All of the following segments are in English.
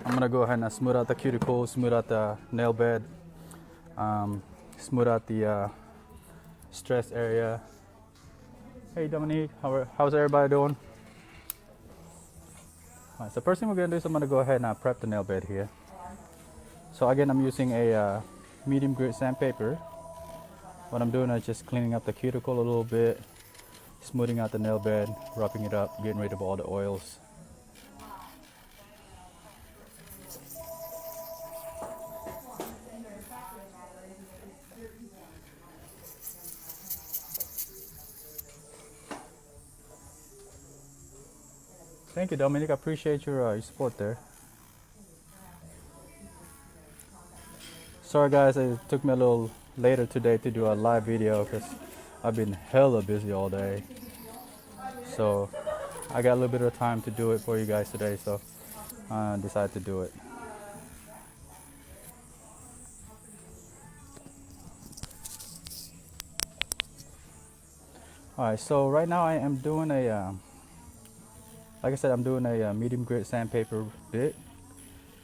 I'm gonna go ahead and smooth out the cuticle, smooth out the nail bed, smooth out the stress area. Hey Dominique, how's everybody doing? Alright, so first thing we're gonna do is I'm gonna go ahead and prep the nail bed here. So again, I'm using a medium grit sandpaper. What I'm doing is just cleaning up the cuticle a little bit, smoothing out the nail bed, wrapping it up, getting rid of all the oils. Thank you, Dominic. I appreciate your support there. Sorry guys, it took me a little later today to do a live video because I've been hella busy all day. So I got a little bit of time to do it for you guys today, so I decided to do it. Alright, so right now I am doing like I said, I'm doing a medium grit sandpaper bit.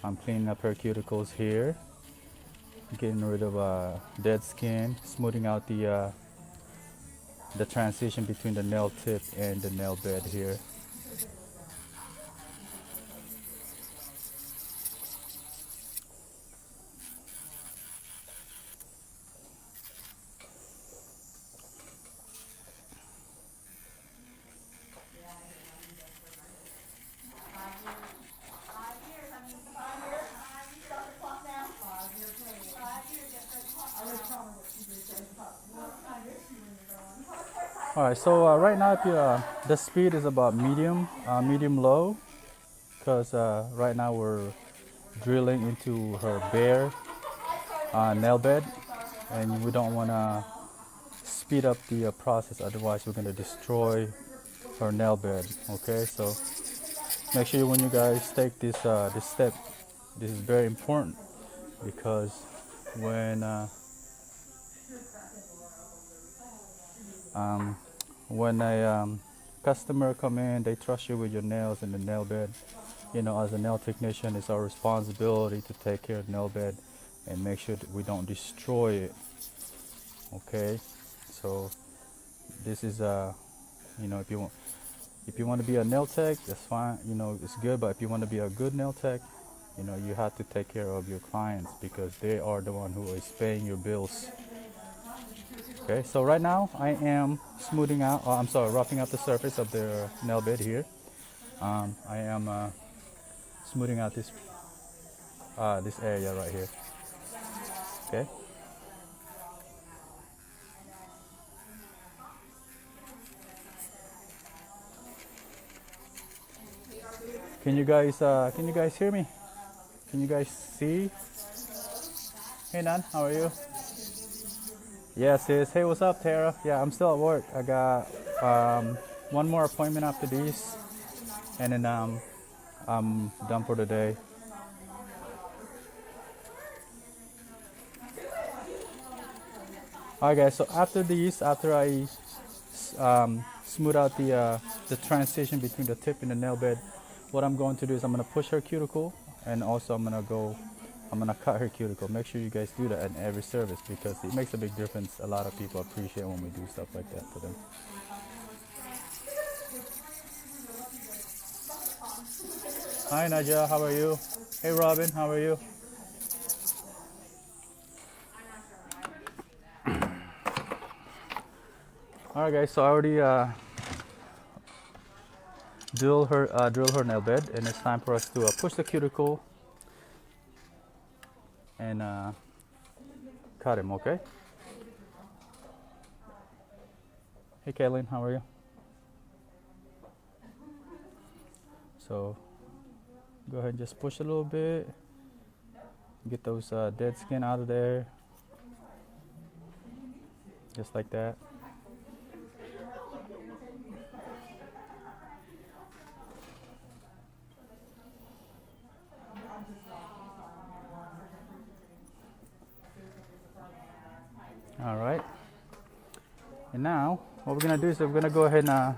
I'm cleaning up her cuticles here, getting rid of dead skin, smoothing out the transition between the nail tip and the nail bed here. Alright, so right now the speed is about medium low, because right now we're drilling into her bare nail bed, and we don't want to speed up the process, otherwise we're going to destroy her nail bed. Okay, so make sure when you guys take this step, this is very important, because when a customer come in, they trust you with your nails in the nail bed. You know, as a nail technician, it's our responsibility to take care of the nail bed and make sure that we don't destroy it. Okay, so this is you know, if you want to be a nail tech, that's fine. You know, it's good. But if you want to be a good nail tech, you know, you have to take care of your clients, because they are the one who is paying your bills. Okay, so right now I am smoothing out, roughing out the surface of the nail bed here. I am smoothing out this area right here. Okay. Can you guys hear me? Can you guys see? Hey Nan, how are you? Yes, sis. Hey, what's up, Tara? Yeah, I'm still at work. I got one more appointment after these, and then I'm done for the day. Alright guys, so after I smooth out the transition between the tip and the nail bed, what I'm going to do is I'm going to push her cuticle, and also I'm going to cut her cuticle. Make sure you guys do that in every service, because it makes a big difference. A lot of people appreciate when we do stuff like that for them. Hi Naja, how are you? Hey Robin, how are you? Alright guys, so I already drill her nail bed, and it's time for us to push the cuticle and cut him. Okay. Hey Kaylin, how are you? So go ahead and just push a little bit, get those dead skin out of there, just like that. All right, and now what we're gonna do is we're gonna go ahead and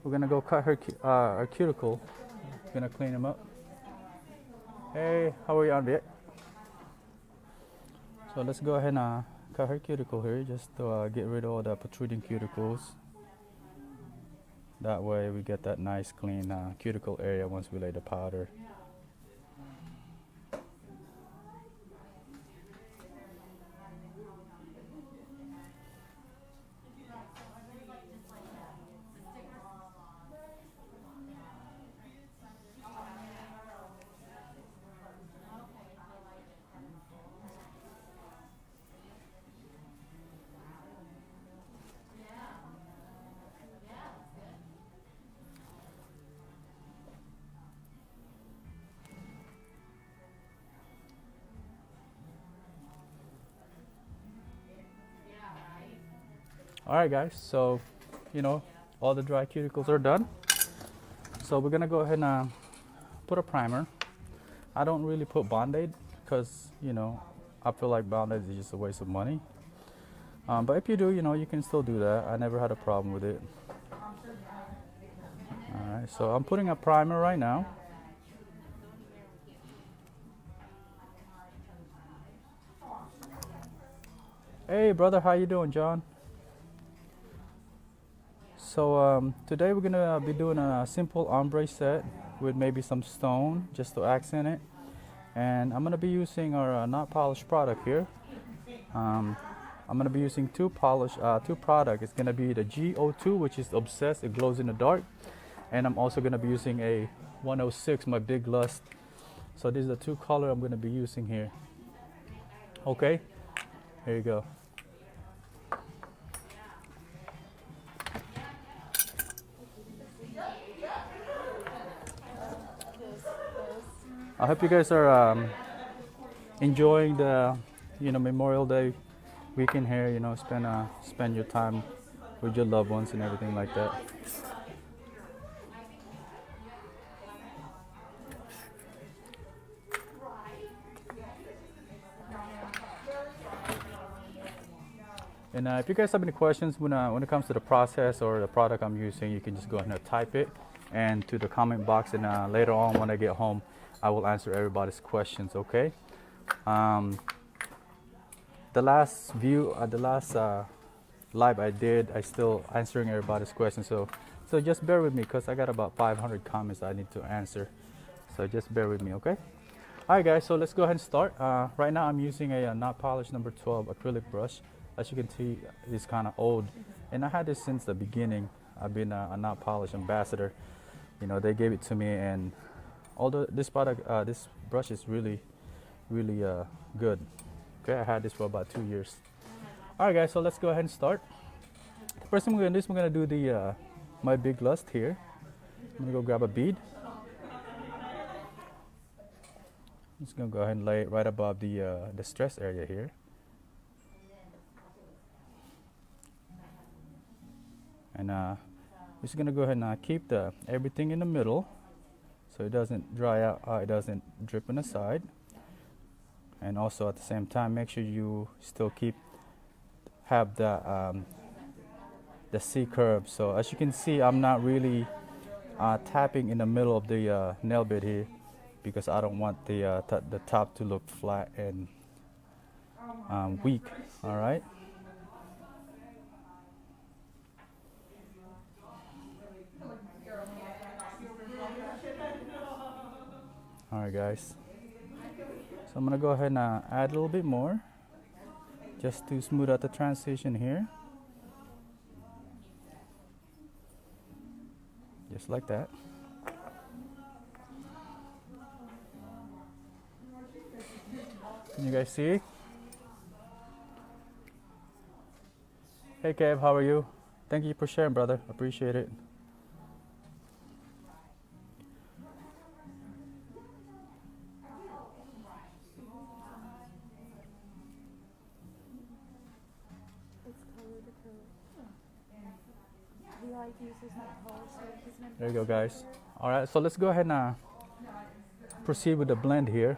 we're gonna go cut her cuticle. We're gonna clean him up. Hey, how are you, Ombre? So let's go ahead and cut her cuticle here just to get rid of all the protruding cuticles. That way we get that nice clean cuticle area once we lay the powder. Alright guys, so all the dry cuticles are done. So we're gonna go ahead and put a primer. I don't really put Band-Aid because I feel like Band-Aid is just a waste of money. But if you do, you can still do that. I never had a problem with it. Alright, so I'm putting a primer right now. Hey brother, how you doing, John? So today we're gonna be doing a simple ombre set with maybe some stone just to accent it. And I'm gonna be using our not polished product here. I'm gonna be using two products. It's gonna be the GO2, which is Obsessed, it glows in the dark. And I'm also gonna be using a 106, my big lust. So these are the two colors I'm gonna be using here. Okay, here you go. I hope you guys are enjoying the Memorial Day weekend here. Spend your time with your loved ones and everything like that. And if you guys have any questions when it comes to the process or the product I'm using, you can just go ahead and type it and to the comment box, and later on when I get home I will answer everybody's questions. Okay. The last live I did, I still answering everybody's questions. So just bear with me because I got about 500 comments I need to answer. So just bear with me, okay? All right, guys. So let's go ahead and start. Right now I'm using a not polished number 12 acrylic brush. As you can see, it's kind of old, and I had this since the beginning. I've been a not polished ambassador. They gave it to me, and although this brush is really good. Okay, I had this for about 2 years. All right, guys, so let's go ahead and start. First thing we're gonna do the my big lust here. I'm gonna go grab a bead. I'm just gonna go ahead and lay it right above the stress area here. And just gonna go ahead and keep everything in the middle, so it doesn't dry out, it doesn't drip on the side. And also at the same time, make sure you still have the C curve. So as you can see, I'm not really tapping in the middle of the nail bed here because I don't want the top to look flat and weak. All right. All right, guys. So I'm gonna go ahead and add a little bit more just to smooth out the transition here. Just like that. Can you guys see? Hey Kev, how are you? Thank you for sharing, brother. Appreciate it. There you go, guys. All right, so let's go ahead and proceed with the blend here.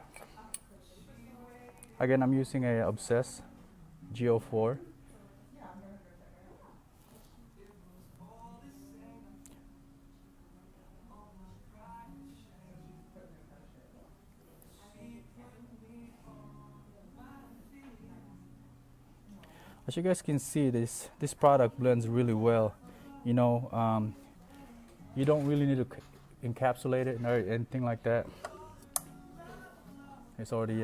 Again, I'm using a Obsessed GO4. As you guys can see, this product blends really well. You know, you don't really need to encapsulate it or anything like that. It's already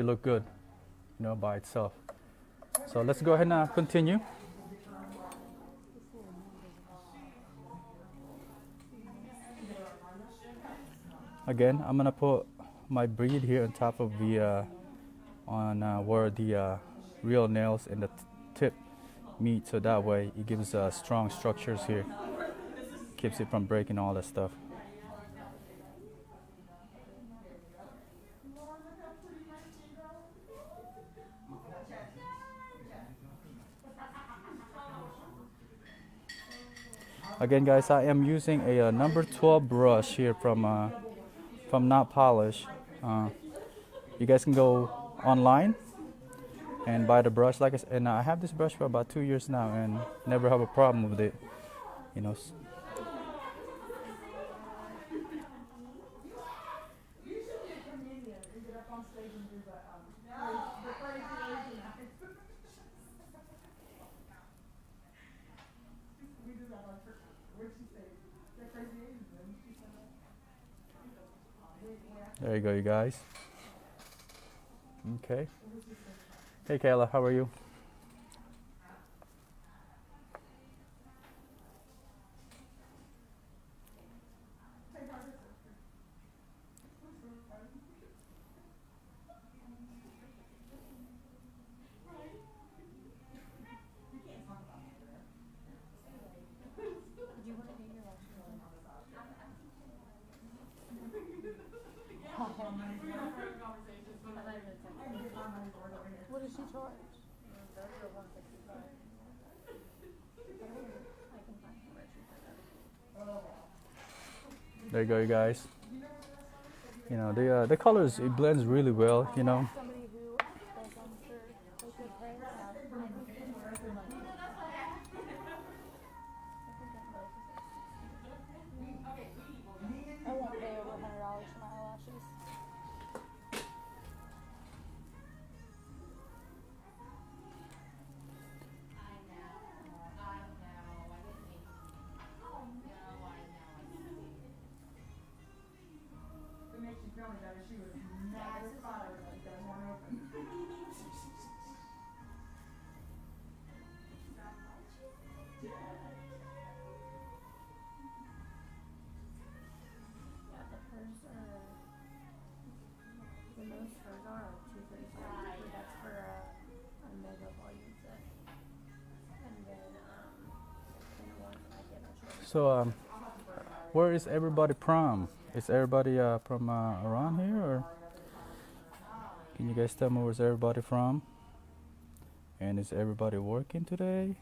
look good, you know, by itself. So let's go ahead and continue. Again, I'm gonna put my bead here on top of the on where the real nails and the tip meet, so that way it gives strong structures here, keeps it from breaking all that stuff. Again, guys, I am using a number 12 brush here from Not Polish. You guys can go online and buy the brush. Like I said, and I have this brush for about 2 years now, and never have a problem with it. You know. There you go, you guys. Okay. Hey, Kayla, how are you? What does she charge? There you go, you guys. You know, the colors, it blends really well, you know. Somebody who does them for like good price. I won't pay over $100 for my eyelashes. The most hers are $235, but that's for a mega volume set. And then once I get a choice. So, where is everybody from? Is everybody from around here, or can you guys tell me where's everybody from? And is everybody working today?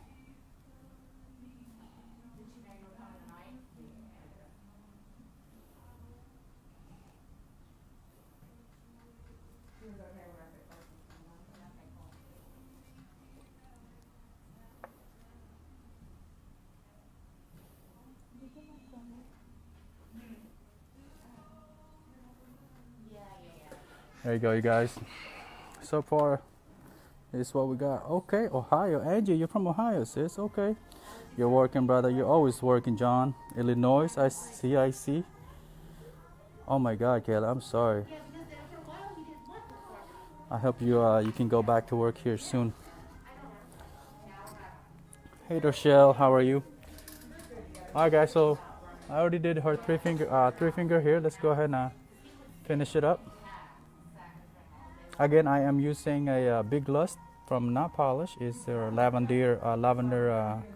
There you go, you guys. So far, this is what we got. Okay, Ohio. Angie, you're from Ohio, sis. Okay. You're working, brother. You're always working, John. Illinois, I see, I see. Oh my God, Kayla, I'm sorry. I hope you can go back to work here soon. Hey, Rochelle, how are you? All right, guys. So I already did her three finger here. Let's go ahead and finish it up. Again, I am using a Big Lust from Not Polish. It's their lavender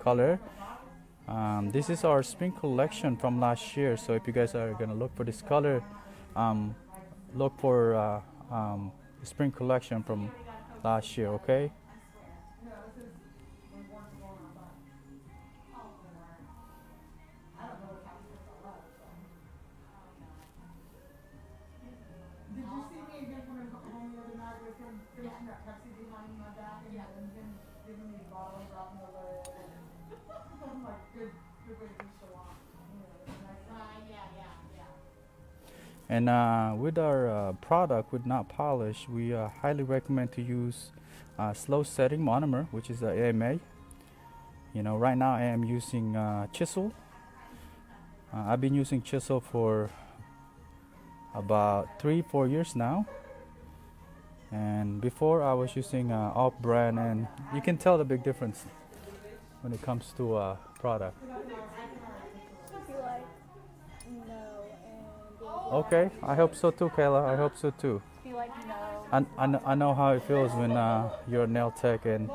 color. This is our spring collection from last year. So if you guys are gonna look for this color, look for the spring collection from last year. Okay. And with our product, with not polish, we highly recommend to use slow setting monomer, which is AMA. You know, right now I am using chisel. I've been using chisel for about 3-4 years now, and before I was using off brand, and you can tell the big difference when it comes to product. I feel like no and Okay, I hope so too, Kayla. I hope so too. I feel like no. I know how it feels when you're a nail tech and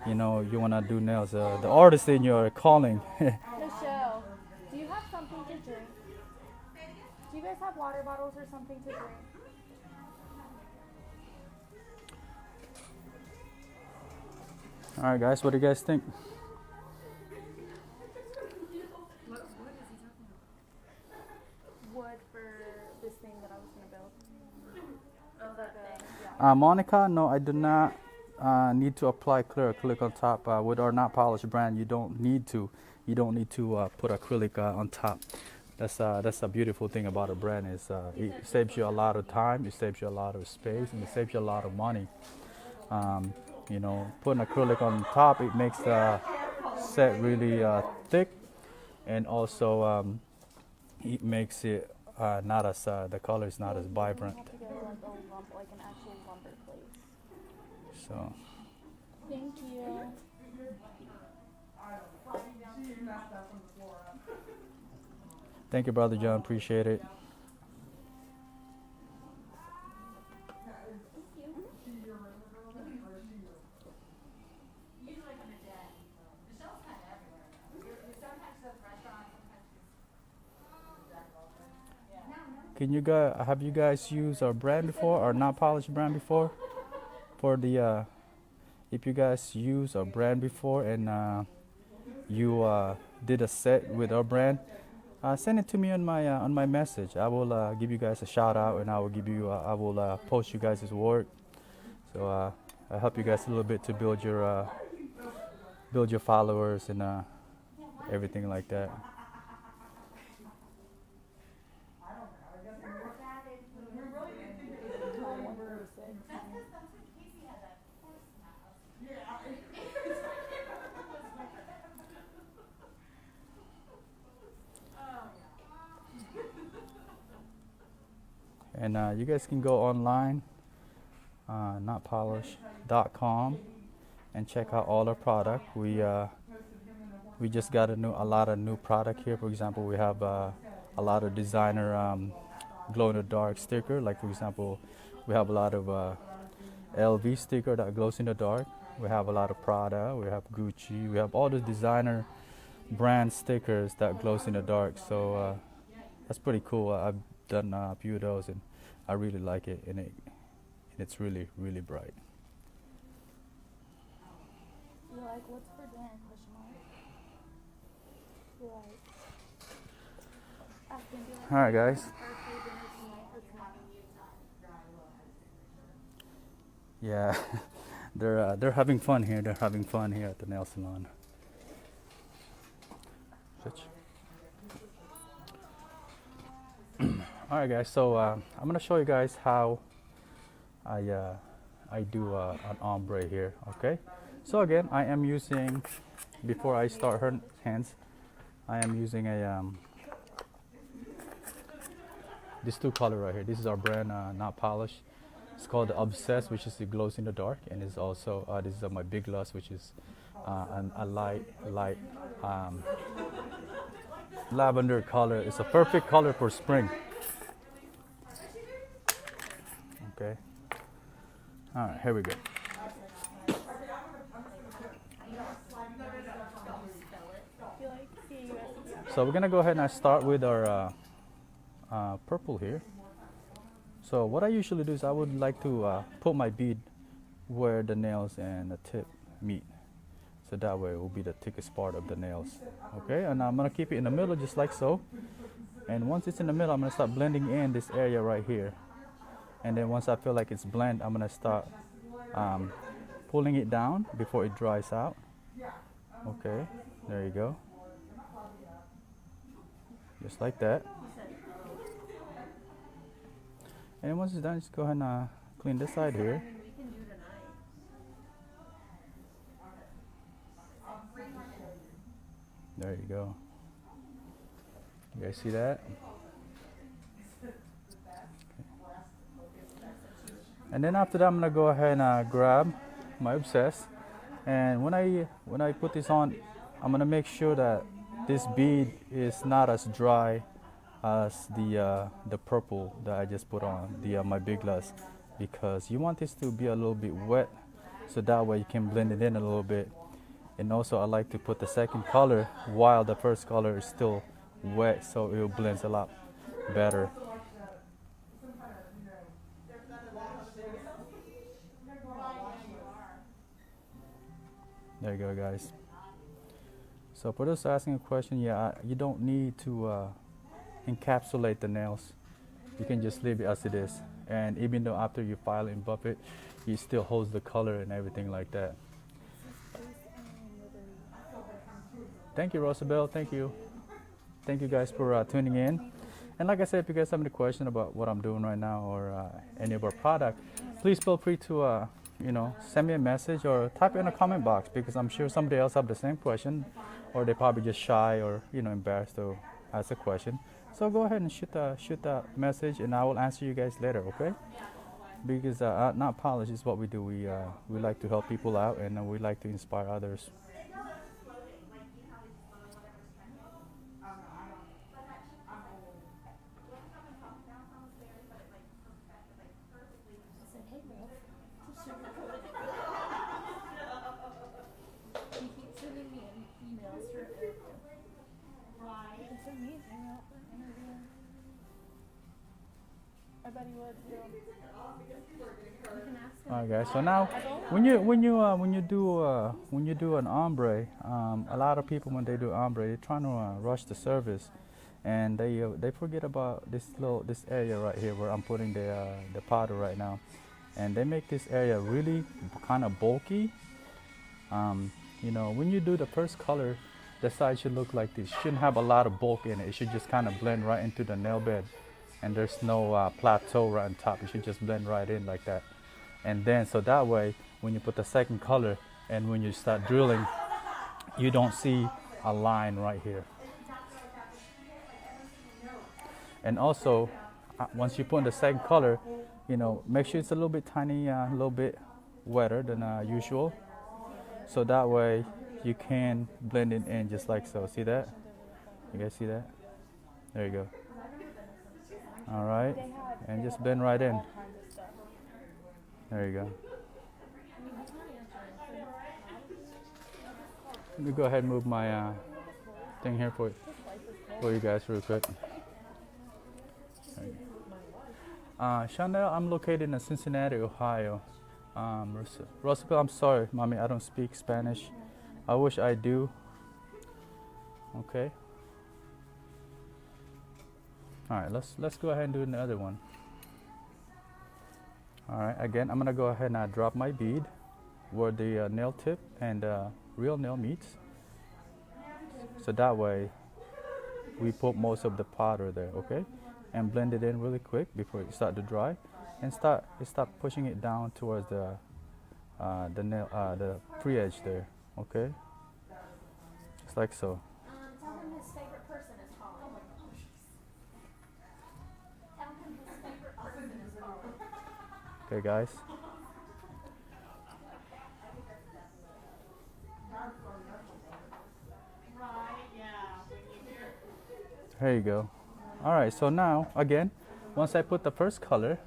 you know you want to do nails. The artist in you are calling. Michelle, do you have something to drink? Do you guys have water bottles or something to drink? All right, guys, what do you guys think? Wood for this thing that I was gonna build. Oh, that thing. Yeah. Monica, no, I do not need to apply clear acrylic on top. With our not polished brand, you don't need to. You don't need to put acrylic on top. That's a beautiful thing about a brand is it saves you a lot of time, it saves you a lot of space, and it saves you a lot of money. You know, putting acrylic on top, it makes the set really thick, and also it makes it not as the color is not as vibrant. You have to get like a lump, like an actual lumber place. So Thank you. thank you, brother John. Appreciate it. Can you guys have you guys used our brand before, or not polished brand before? For the if you guys use our brand before and you did a set with our brand, send it to me on my message. I will give you guys a shout out, and I will give you I will post you guys' work. So I help you guys a little bit to build your followers and everything like that. And you guys can go online, notpolish.com, and check out all our product. We just got a lot of new product here. For example, we have a lot of designer glow in the dark sticker. Like for example, we have a lot of LV sticker that glows in the dark. We have a lot of Prada. We have Gucci. We have all the designer brand stickers that glows in the dark. So that's pretty cool. I've done a few of those, and I really like it, and it's really bright. You like what's for dinner, question mark? You like asking do you like All right, guys. birthday dinner tonight or tomorrow? Yeah, they're having fun here. They're having fun here at the nail salon. Switch. All right, guys. So I'm gonna show you guys how I do an ombre here. Okay. So again, I am using, before I start her hands, I am using a this two color right here. This is our brand, not polished. It's called the Obsessed, which is the glows in the dark, and it's also this is my Big Loss, which is a light lavender color. It's a perfect color for spring. Okay. All right, here we go. You like CUSD? So we're gonna go ahead and start with our purple here. So what I usually do is I would like to put my bead where the nails and the tip meet. So that way it will be the thickest part of the nails. Okay, and I'm gonna keep it in the middle just like so. And once it's in the middle, I'm gonna start blending in this area right here. And then once I feel like it's blend, I'm gonna start pulling it down before it dries out. Okay, there you go. Just like that. And once it's done, just go ahead and clean this side I here. mean, we can do tonight. There you go. You guys see that? And then after that, I'm gonna go ahead and grab my Obsess. And when I put this on, I'm gonna make sure that this bead is not as dry as the purple that I just put on the my big glass, because you want this to be a little bit wet, so that way you can blend it in a little bit. And also I like to put the second color while the first color is still wet, so it will blend a lot better. There you go, guys. So for those asking a question, yeah, you don't need to encapsulate the nails. You can just leave it as it is. And even though after you file and buff it, it still holds the color and everything like that. Thank you, Rosabelle. Thank you. Thank you guys for tuning in. And like I said, if you guys have any question about what I'm doing right now or any of our product, please feel free to send me a message or type it in a comment box, because I'm sure somebody else have the same question, or they're probably just shy or embarrassed to ask a question. So go ahead and shoot that message, and I will answer you guys later, okay? Because not polish is what we do. We like to help people out, and we like to inspire others. I said, hey, Wolf. He keeps sending me emails for interview. Why? He sent me an email for an interview. I bet he would too. You can ask him. All right, guys. So now, when you do an ombre, a lot of people when they do ombre, they're trying to rush the service, and they forget about this area right here where I'm putting the powder right now, and they make this area really kind of bulky. When you do the first color, the side should look like this. Shouldn't have a lot of bulk in it. It should just kind of blend right into the nail bed, and there's no plateau right on top. It should just blend right in like that. And then so that way, when you put the second color and when you start drilling, you don't see a line right here. And also, once you put in the second color, make sure it's a little bit tiny, a little bit wetter than usual, so that way you can blend it in just like so. See that? You guys see that? There you go. All right, and just blend right in. There you go. Let me go ahead and move my thing here for you guys real quick. Chanel, I'm located in Cincinnati, Ohio. Rosabelle, I'm sorry, mommy, I don't speak Spanish. I wish I do. Okay. All right, let's go ahead and do another one. All right, again, I'm gonna go ahead and drop my bead where the nail tip and real nail meets. So that way, we put most of the powder there, okay? And blend it in really quick before it start to dry, and start pushing it down towards the nail, the pre-edge there, okay? Just like so. Tell him his favorite person is calling. Tell him his favorite person is calling. Okay, guys. There you go. All right, so now again, once I put the first color,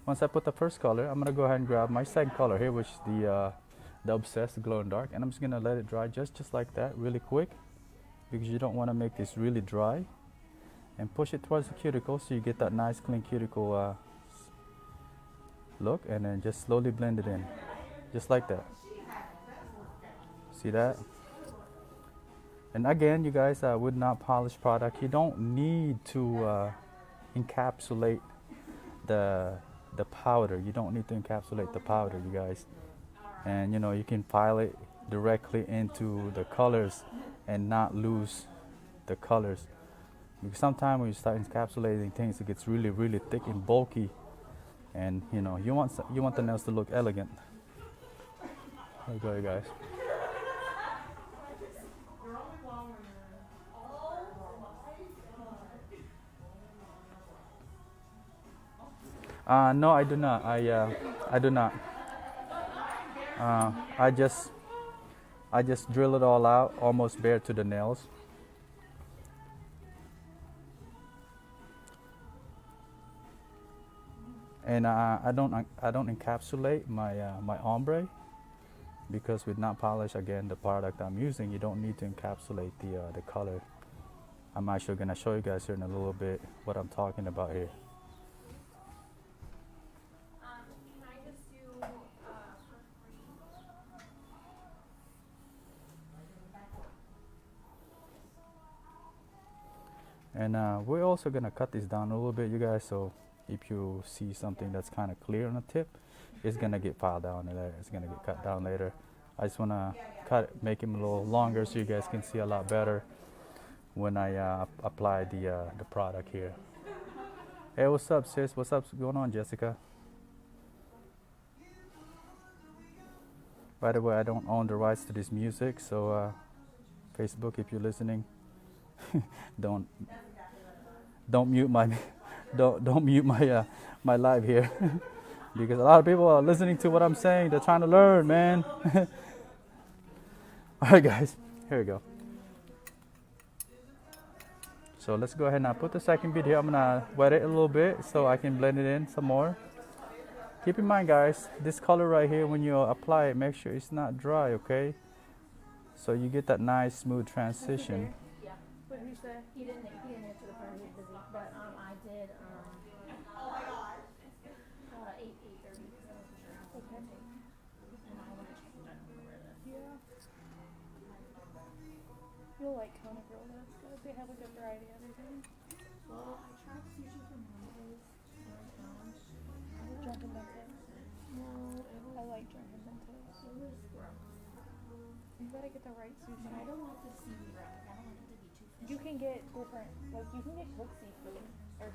I'm gonna go ahead and grab my second color here, which is the Obsessed Glow in Dark, and I'm just gonna let it dry just like that, really quick, because you don't want to make this really dry, and push it towards the cuticle so you get that nice clean cuticle look, and then just slowly blend it in, just like that. See that? And again, you guys, with not polished product, you don't need to encapsulate the powder. You don't need to encapsulate the powder, you guys. And you can file it directly into the colors and not lose the colors. Because sometimes when you start encapsulating things, it gets really, really thick and bulky, and you want the nails to look elegant. There you go, you guys. No, I do not. I do not. Uh, I just I just drill it all out, almost bare to the nails. And I don't encapsulate my ombre, because with not polish, again, the product I'm using, you don't need to encapsulate the color. I'm actually gonna show you guys here in a little bit what I'm talking about here. Can I just do for free? And we're also gonna cut this down a little bit, you guys. So if you see something that's kind of clear on the tip, it's gonna get filed down there. It's gonna get cut down later. I just wanna make him a little longer so you guys can see a lot better when I apply the product here. Hey, what's up, sis? What's up going on, Jessica? By the way, I don't own the rights to this music, so Facebook, if you're listening, don't mute my don't mute my live here, because a lot of people are listening to what I'm saying. They're trying to learn, man. All right, guys, here we go. So let's go ahead and put the second bead here. I'm gonna wet it a little bit so I can blend it in some more. Keep in mind, guys, this color right here, when you apply it, make sure it's not dry, okay? So you get that nice smooth transition. Yeah. What did he say? He didn't answer the phone. He was busy. But I did 8:30. Okay. And I want to check that over this. Yeah. You'll like Kona Grill, that's good. They have a good variety of everything. Well, I tried sushi from Mondays. Drunken Bentos. No, it was, I like Drunken Bentos. it was gross. You gotta get the right sushi. But I don't want the seaweed wrap. I don't want it to be too fishy. You can get different, like you can get cooked seafood or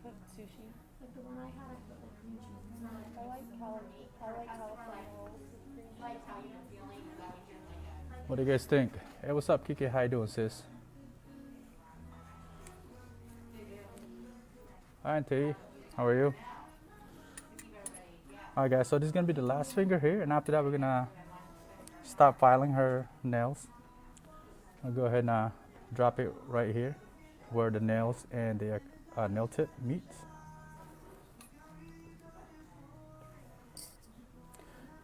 cooked sushi. Like the one I had, I put like cream cheese. It's not I like California rolls with cream cheese. What do you guys think? Hey, what's up, Kiki? How you doing, sis? Hi, Auntie. How are you? Alright, guys, so this is gonna be the last finger here, and after that we're gonna stop filing her nails. I'll go ahead and drop it right here where the nails and the nail tip meets.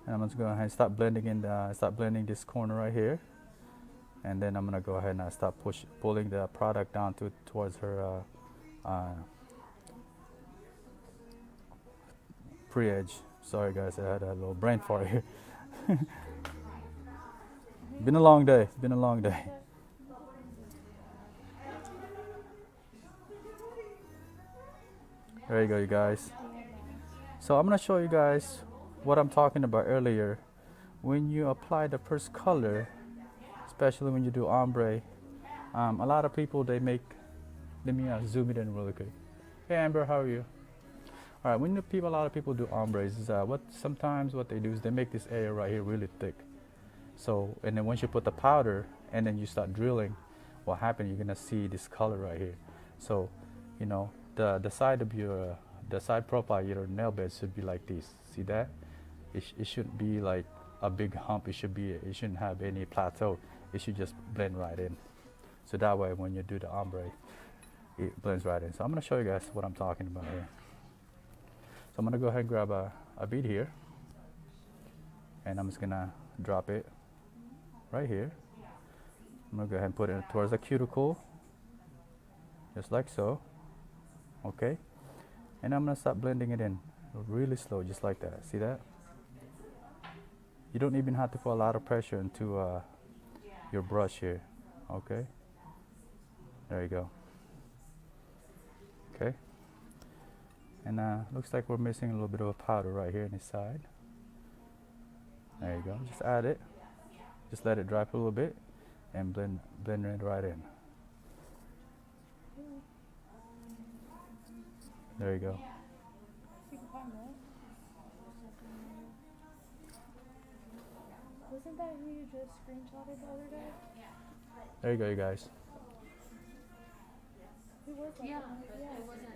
And I'm just going to go ahead and start blending this corner right here, and then I'm gonna go ahead and start pulling the product down towards her pre-edge. Sorry guys, I had a little brain fart here. Been a long day. Been a long day. There you go, you guys. So I'm gonna show you guys what I'm talking about earlier. When you apply the first color, especially when you do ombre, a lot of people they make. Let me zoom it in really quick. Hey Amber, how are you? All right, when a lot of people do ombres, sometimes what they do is they make this area right here really thick. So, and then once you put the powder and then you start drilling, what happens? You're gonna see this color right here. So, you know, the side of the side profile of your nail bed should be like this. See that? It shouldn't be like a big hump. It shouldn't have any plateau. It should just blend right in. So that way, when you do the ombre, it blends right in. So I'm gonna show you guys what I'm talking about here. So I'm gonna go ahead and grab a bead here, and I'm just gonna drop it right here. I'm gonna go ahead and put it towards the cuticle, just like so. Okay, and I'm gonna start blending it in really slow, just like that. See that? You don't even have to put a lot of pressure into your brush here. Okay, there you go. Okay, and looks like we're missing a little bit of a powder right here on the side. There you go. Just add it. Just let it dry for a little bit and blend it right in. There you go. You can find that. Wasn't that who you just screenshotted the other day? There you go, you guys. Who was that? Yeah, one? but Yeah. it wasn't us.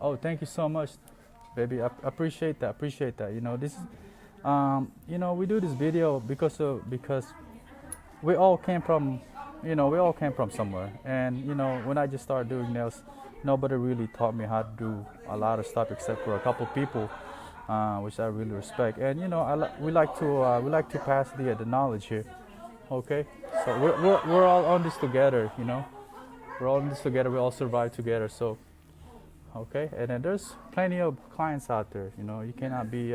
Oh, thank you so much, baby. I appreciate that. Appreciate that. You know, this is, you know, we do this video because we all came from, you know, we all came from somewhere. And you know, when I just started doing nails, nobody really taught me how to do a lot of stuff except for a couple people, which I really respect. And you know, we like to pass the knowledge here. Okay, so we're all on this together. You know, we're all in this together. We all survive together. So. Okay, and then there's plenty of clients out there. You know, you cannot be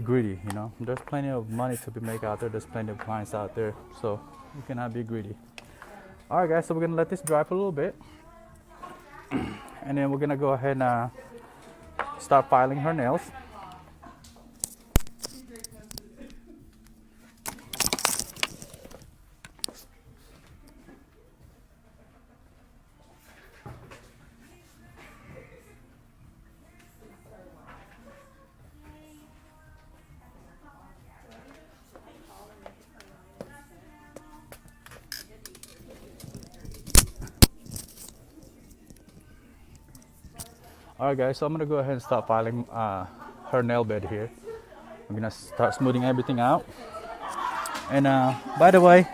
greedy. You know, there's plenty of money to be made out there. There's plenty of clients out there, so you cannot be greedy. All right, guys. So we're gonna let this dry for a little bit, and then we're gonna go ahead and start filing her nails. All right, guys, so I'm gonna go ahead and start filing her nail bed here. I'm gonna start smoothing everything out. And by the way,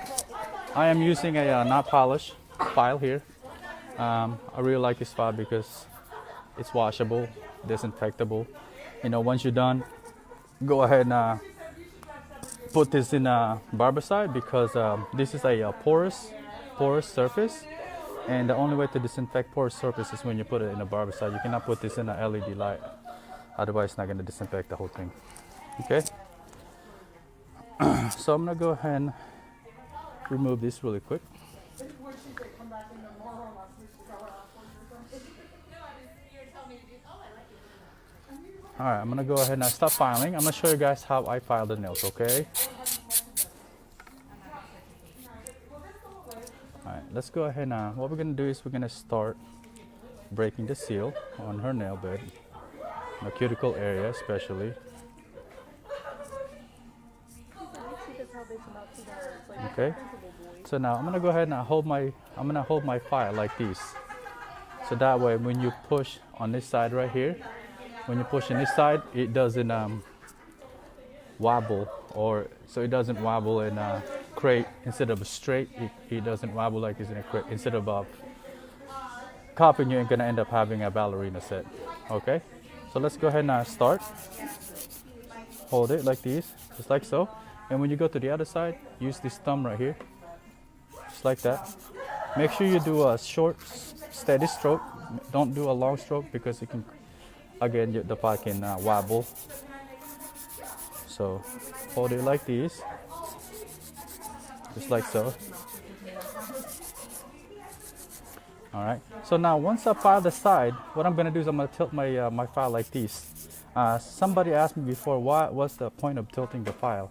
I am using a not polish file here. I really like this file because it's washable, disinfectable. You know, once you're done, go ahead and put this in a barbicide because this is a porous surface. And the only way to disinfect porous surface is when you put it in a barbicide. You cannot put this in an LED light, otherwise it's not going to disinfect the whole thing. Okay. So I'm going to go ahead and remove this really quick. All right, I'm going to go ahead and stop filing. I'm going to show you guys how I file the nails. Okay. Alright, let's go ahead now. What we're going to do is we're going to start breaking the seal on her nail bed, the cuticle area especially. Okay, so now I'm going to go ahead and hold my file like this. So that way when you push on this side right here, when you push on this side, it doesn't wobble, or so it doesn't wobble in a crate. Instead of straight, it doesn't wobble like this in a crate. Instead of cupping, you're gonna end up having a ballerina set. Okay, so let's go ahead and start. Hold it like this, just like so. And when you go to the other side, use this thumb right here, just like that. Make sure you do a short, steady stroke. Don't do a long stroke because it can, again, the file can wobble. So hold it like this, just like so. All right. So now once I file the side, what I'm going to do is I'm going to tilt my file like this. Somebody asked me before, what's the point of tilting the file?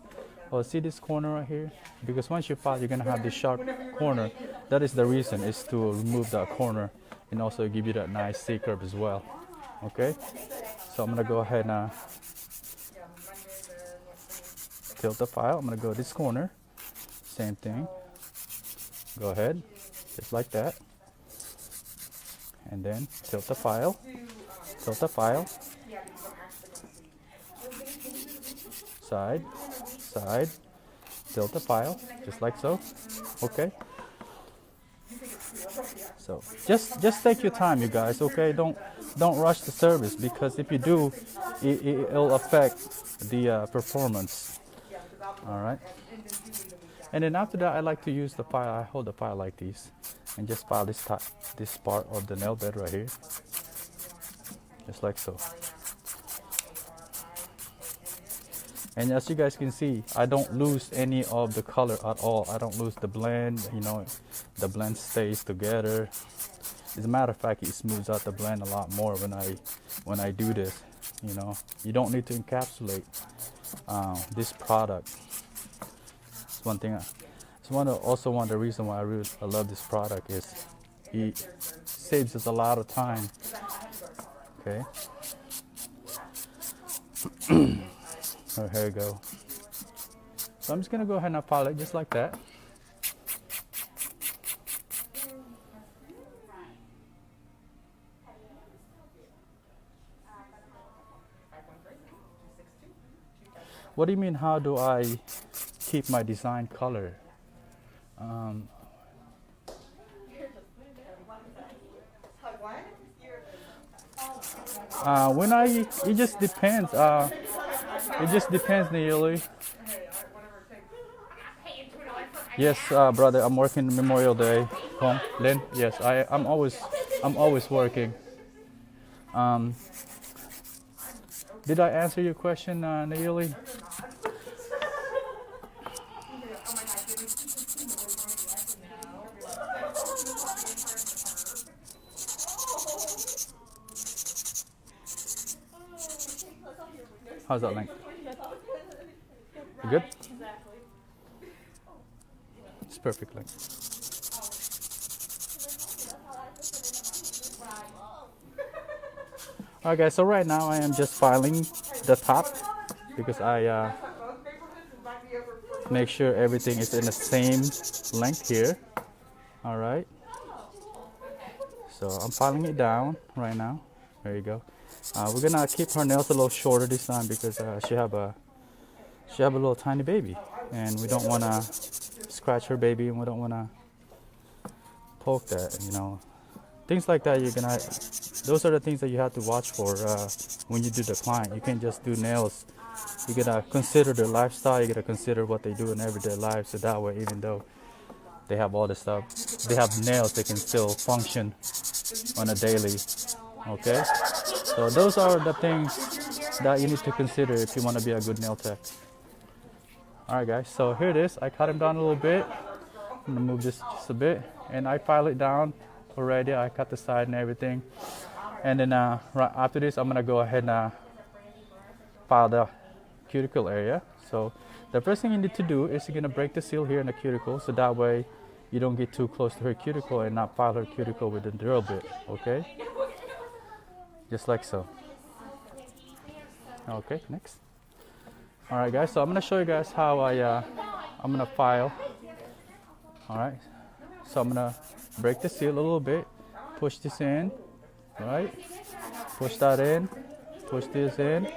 Well, see this corner right here? Because once you file, you're going to have this sharp corner. That is the reason, is to remove that corner and also give you that nice C curve as well. Okay. So I'm going to go ahead and tilt the file. I'm going to go this corner. Same thing. Go ahead, just like that. And then tilt the file. Tilt the file. Side, side. Tilt the file, just like so. Okay. So just take your time, you guys. Okay, don't rush the service, because if you do, it'll affect the performance. All right. And then after that, I like to use the file. I hold the file like this, and just file this part of the nail bed right here, just like so. And as you guys can see, I don't lose any of the color at all. I don't lose the blend. You know, the blend stays together. As a matter of fact, it smooths out the blend a lot more when I do this. You know, you don't need to encapsulate this product. It's one thing. It's also one of the reasons why I love this product is it saves us a lot of time. Okay. Oh, here we go. So I'm just gonna go ahead and file it just like that. What do you mean, how do I keep my design color? It just depends. It just depends, Neely. Yes, brother, I'm working Memorial Day. Home, Lynn. Yes, I'm always working. Did I answer your question, Neely? How's that length? You good? It's perfect length. Alright guys, so right now I am just filing the top because I make sure everything is in the same length here. Alright. So I'm filing it down right now. There you go. We're gonna keep her nails a little shorter this time because she have a little tiny baby, and we don't wanna scratch her baby, and we don't wanna poke that. You know, things like that. Those are the things that you have to watch for when you do the client. You can't just do nails. You gotta consider their lifestyle. You gotta consider what they do in everyday life. So that way, even though they have all this stuff, they have nails, they can still function on a daily. Okay, so those are the things that you need to consider if you want to be a good nail tech. Alright guys, so here it is. I cut him down a little bit. I'm gonna move this just a bit, and I file it down already. I cut the side and everything, and then right after this I'm gonna go ahead and file the cuticle area. So the first thing you need to do is you're gonna break the seal here in the cuticle, so that way you don't get too close to her cuticle and not file her cuticle with the drill bit. Okay, just like so. Okay, next. All right guys, so I'm gonna show you guys how I'm gonna file. All right, so I'm gonna break the seal a little bit, push this in, right, push that in, push this in,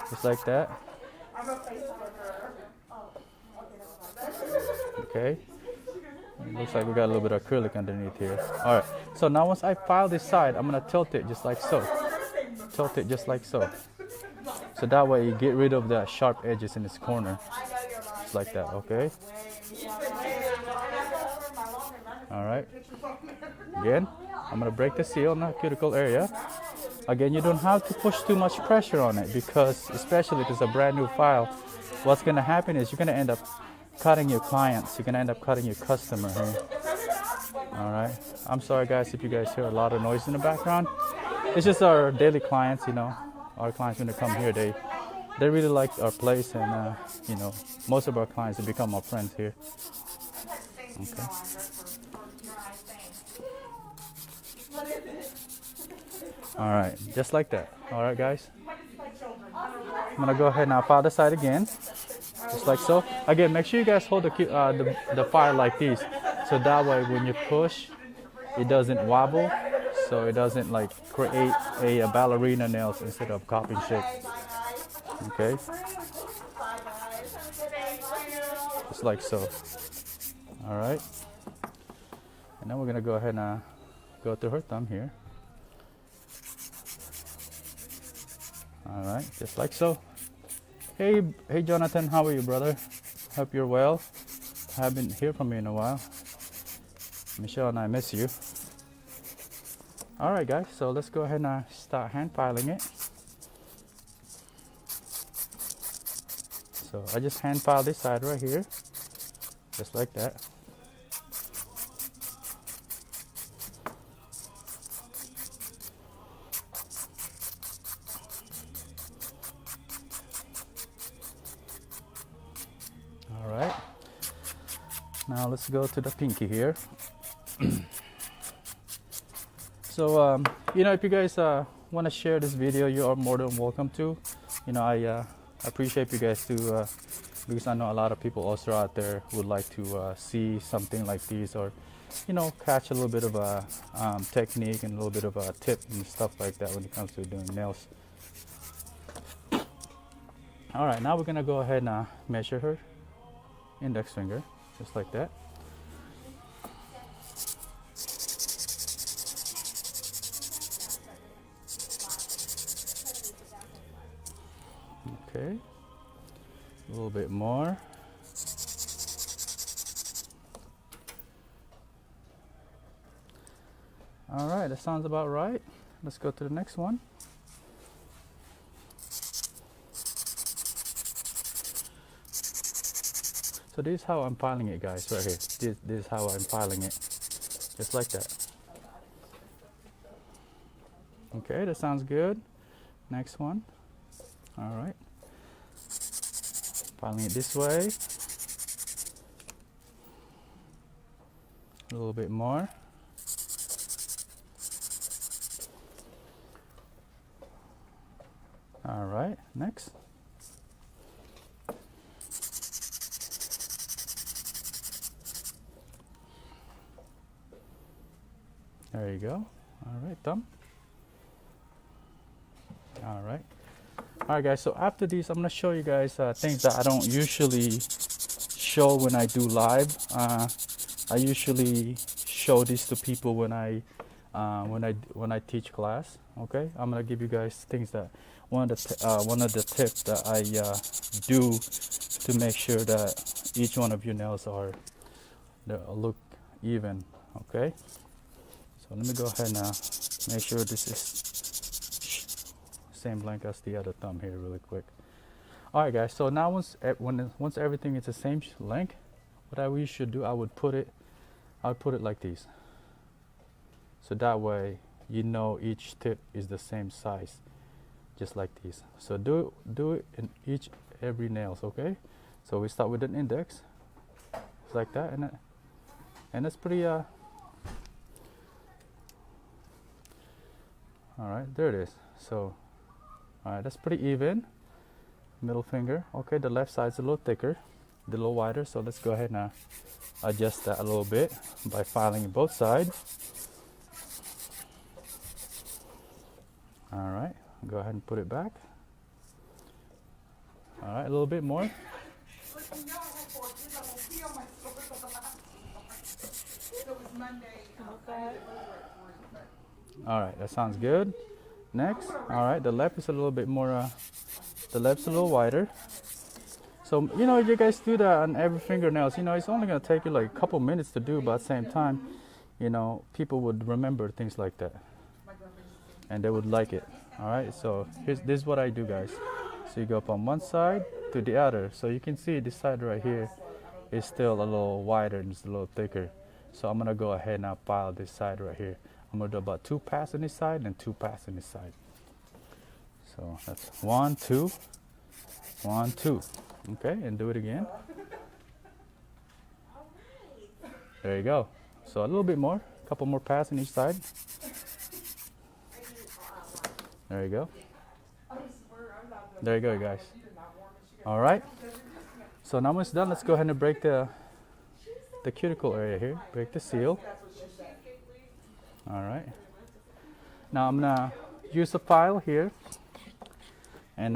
just like that. Okay, it looks like we got a little bit of acrylic underneath here. All right, so now once I file this side, I'm gonna tilt it just like so. Tilt it just like so. So that way you get rid of the sharp edges in this corner. Just like that, okay? Alright. Again, I'm gonna break the seal in the cuticle area. Again, you don't have to push too much pressure on it because, especially if it's a brand new file, what's gonna happen is you're gonna end up cutting your clients. You're gonna end up cutting your customer here. Alright. I'm sorry guys if you guys hear a lot of noise in the background. It's just our daily clients, you know. Our clients, when they come here, they really like our place, and you know, most of our clients have become our friends here. Okay. All right, just like that. All right, guys. I'm gonna go ahead and file the side again, just like so. Again, make sure you guys hold the file like this, so that way when you push, it doesn't wobble. So it doesn't like create a ballerina nails instead of cup and shape. Okay, just like so. All right, and then we're gonna go ahead and go through her thumb here. All right, just like so. Hey Jonathan, how are you, brother? Hope you're well. Haven't heard from you in a while. Michelle and I miss you. All right, guys, so let's go ahead and start hand filing it. So I just hand file this side right here, just like that. All right, now let's go to the pinky here. So you know, if you guys want to share this video, you are more than welcome to. You know, I appreciate you guys too, because I know a lot of people also out there would like to see something like this, or you know, catch a little bit of a technique and a little bit of a tip and stuff like that when it comes to doing nails. All right, now we're gonna go ahead and measure her index finger, just like that. Okay, a little bit more. All right, that sounds about right. Let's go to the next one. So this is how I'm filing it, guys, right here. This is how I'm filing it, just like that. Okay, that sounds good. Next one. All right. Filing it this way. A little bit more. All right, next. There you go. All right, thumb. All right. All right, guys. So after these, I'm gonna show you guys things that I don't usually show when I do live. I usually show this to people when I teach class. Okay, I'm gonna give you guys things that one of the tips that I do to make sure that each one of your nails are look even. Okay. So let me go ahead and make sure this is same length as the other thumb here really quick. All right, guys. So now once everything is the same length, what we should do, I would put it like this. So that way you know each tip is the same size, just like this. So do it in every nails, okay? So we start with an index, just like that, and that's pretty all right, there it is. So, all right, that's pretty even. Middle finger. Okay, the left side's a little thicker, a little wider. So let's go ahead and adjust that a little bit by filing both sides. All right, go ahead and put it back. All right, a little bit more. All right, that sounds good. Next, all right, the left is a little bit more, the left's a little wider. So, you know, you guys do that on every fingernails. You know, it's only going to take you like a couple minutes to do, but at the same time, you know, people would remember things like that. And they would like it. All right, so this is what I do, guys. So you go from one side to the other. So you can see this side right here is still a little wider and it's a little thicker. So I'm going to go ahead and now file this side right here. I'm going to do about 2 passes on this side and 2 passes on this side. So that's 1, 2, 1, 2. Okay, and do it again. There you go. So a little bit more, a couple more passes on each side. There you go. There you go, you guys. All right. So now when it's done, let's go ahead and break the cuticle area here. Break the seal. All right. Now I'm gonna use a file here, and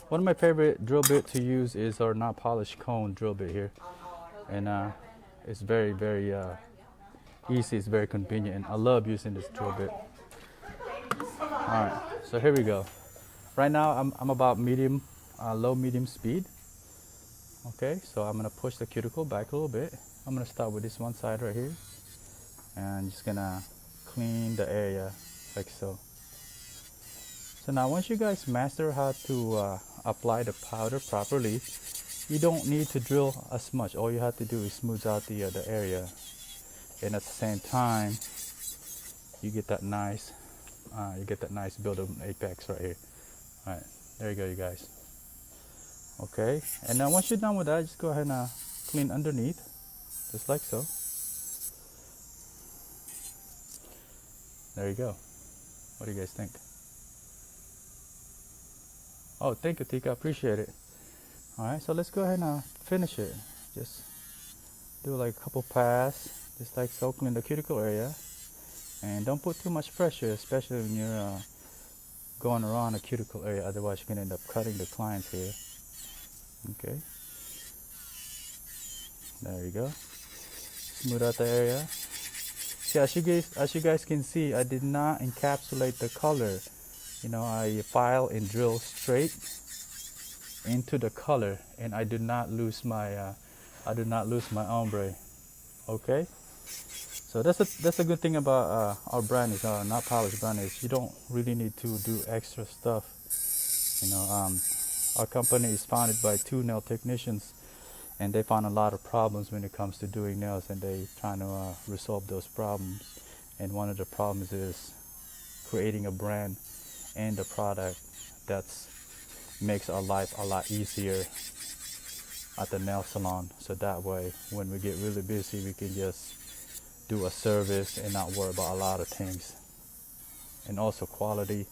one of my favorite drill bit to use is our not polished cone drill bit here, and it's very easy. It's very convenient, and I love using this drill bit. All right. So here we go. Right now I'm about medium, low medium speed. Okay. So I'm gonna push the cuticle back a little bit. I'm gonna start with this one side right here. And just gonna clean the area like so. So now once you guys master how to apply the powder properly, you don't need to drill as much. All you have to do is smooth out the area, and at the same time you get that nice build of apex right here. All right, there you go, you guys. Okay, and now once you're done with that, just go ahead and clean underneath, just like so. There you go. What do you guys think? Oh, thank you, Tika. Appreciate it. All right, so let's go ahead and finish it. Just do like a couple pass, just like so, clean the cuticle area, and don't put too much pressure, especially when you're going around the cuticle area. Otherwise, you can end up cutting the client's hair. Okay. There you go. Smooth out the area. See, as you guys can see, I did not encapsulate the color. You know, I file and drill straight into the color, and I did not lose my ombre. Okay. So that's a good thing about our brand is not polish brand is you don't really need to do extra stuff. You know, our company is founded by 2 nail technicians, and they found a lot of problems when it comes to doing nails, and they trying to resolve those problems. And one of the problems is creating a brand and a product that's makes our life a lot easier at the nail salon. So that way, when we get really busy, we can just do a service and not worry about a lot of things. And also quality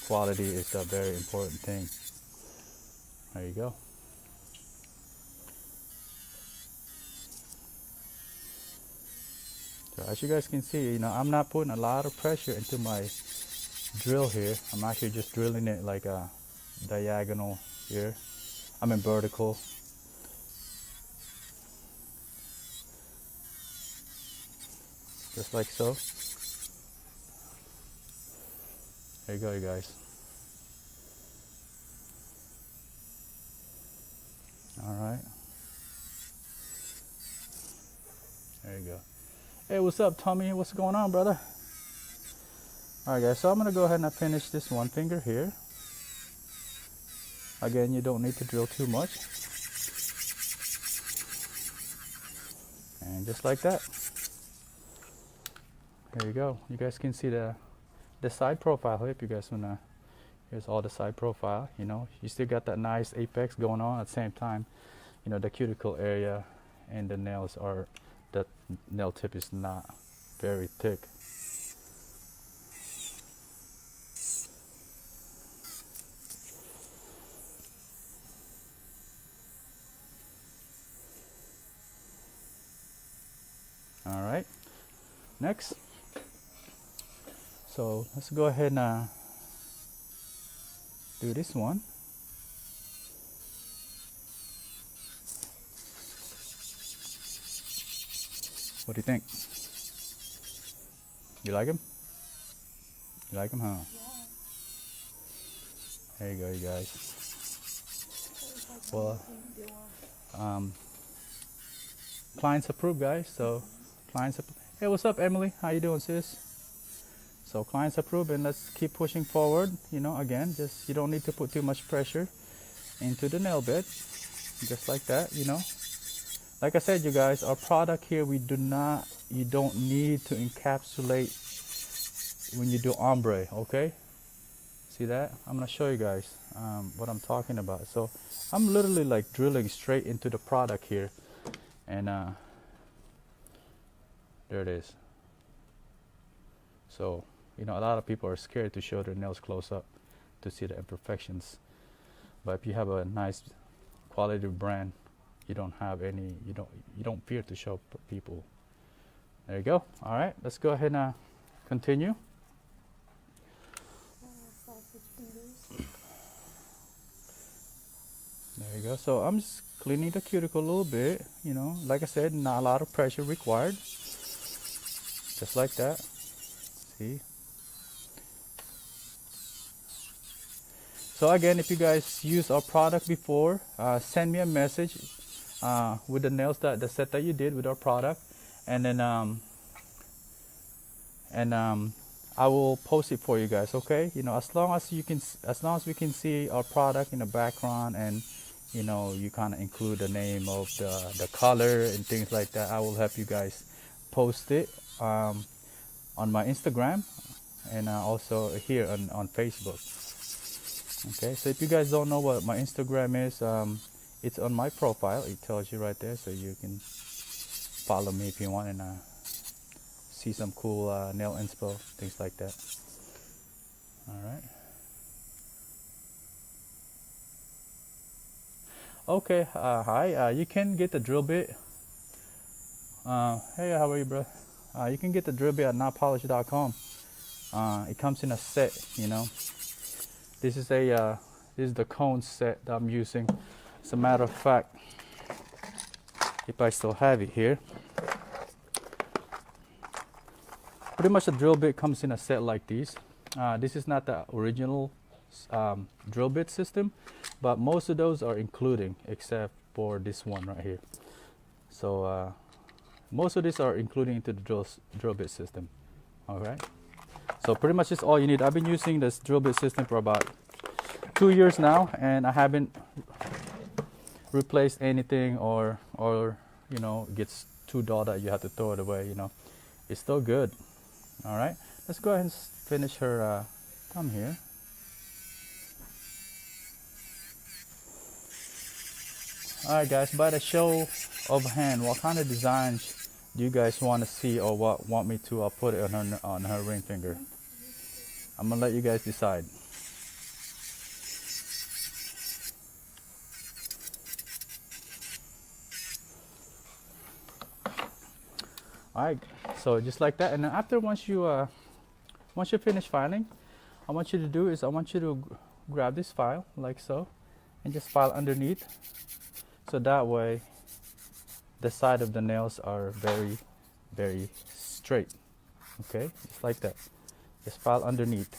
is a very important thing. There you go. So as you guys can see, you know, I'm not putting a lot of pressure into my drill here. I'm actually just drilling it like a diagonal here. I mean vertical. Just like so. There you go, you guys. All right. There you go. Hey, what's up, Tommy? What's going on, brother? All right, guys. So I'm gonna go ahead and finish this one finger here. Again, you don't need to drill too much. And just like that. There you go. You guys can see the side profile here. If you guys wanna, here's all the side profile. You know, you still got that nice apex going on at the same time. You know, the cuticle area and the nails are, the nail tip is not very thick. All right. Next. So let's go ahead and do this one. What do you think? You like him? You like him, huh? Yeah. There you go, you guys. Well, clients approved, guys. So clients approved. Hey, what's up, Emily? How you doing, sis? So clients approved, and let's keep pushing forward. You know, again, just you don't need to put too much pressure into the nail bed, just like that. You know, like I said, you guys, our product here, you don't need to encapsulate when you do ombre. Okay, see that? I'm gonna show you guys what I'm talking about. So I'm literally like drilling straight into the product here, and there it is. So, you know, a lot of people are scared to show their nails close up to see the imperfections. But if you have a nice quality brand, you don't have any, you don't fear to show people. There you go. All right, let's go ahead and continue. Sausage fingers. There you go. So I'm just cleaning the cuticle a little bit, you know, like I said, not a lot of pressure required. Just like that. See? So again, if you guys use our product before, send me a message with the nails the set that you did with our product, and then I will post it for you guys. Okay? You know, as long as we can see our product in the background, and you know, you kind of include the name of the color and things like that, I will help you guys post it on my Instagram, and also here on Facebook. Okay, so if you guys don't know what my Instagram is, it's on my profile. It tells you right there, so you can follow me if you want, and see some cool nail inspo, things like that. All right. Okay, hi. You can get the drill bit. Hey, how are you, bro? You can get the drill bit at notpolish.com. It comes in a set, you know. This is the cone set that I'm using. As a matter of fact, if I still have it here, pretty much the drill bit comes in a set like these. This is not the original drill bit system, but most of those are including, except for this one right here. So most of these are including into the drill bit system. All right. So pretty much it's all you need. I've been using this drill bit system for about 2 years now, and I haven't replaced anything or you know, it gets too dull that you have to throw it away. You know, it's still good. All right. Let's go ahead and finish her thumb here. All right, guys. By the show of hand, what kind of designs do you guys want to see, or want me to put it on her ring finger? I'm gonna let you guys decide. All right, so just like that, and then after once you finish filing, I want you to do is I want you to grab this file like so, and just file underneath, so that way the side of the nails are very, very straight. Okay, just like that. Just file underneath.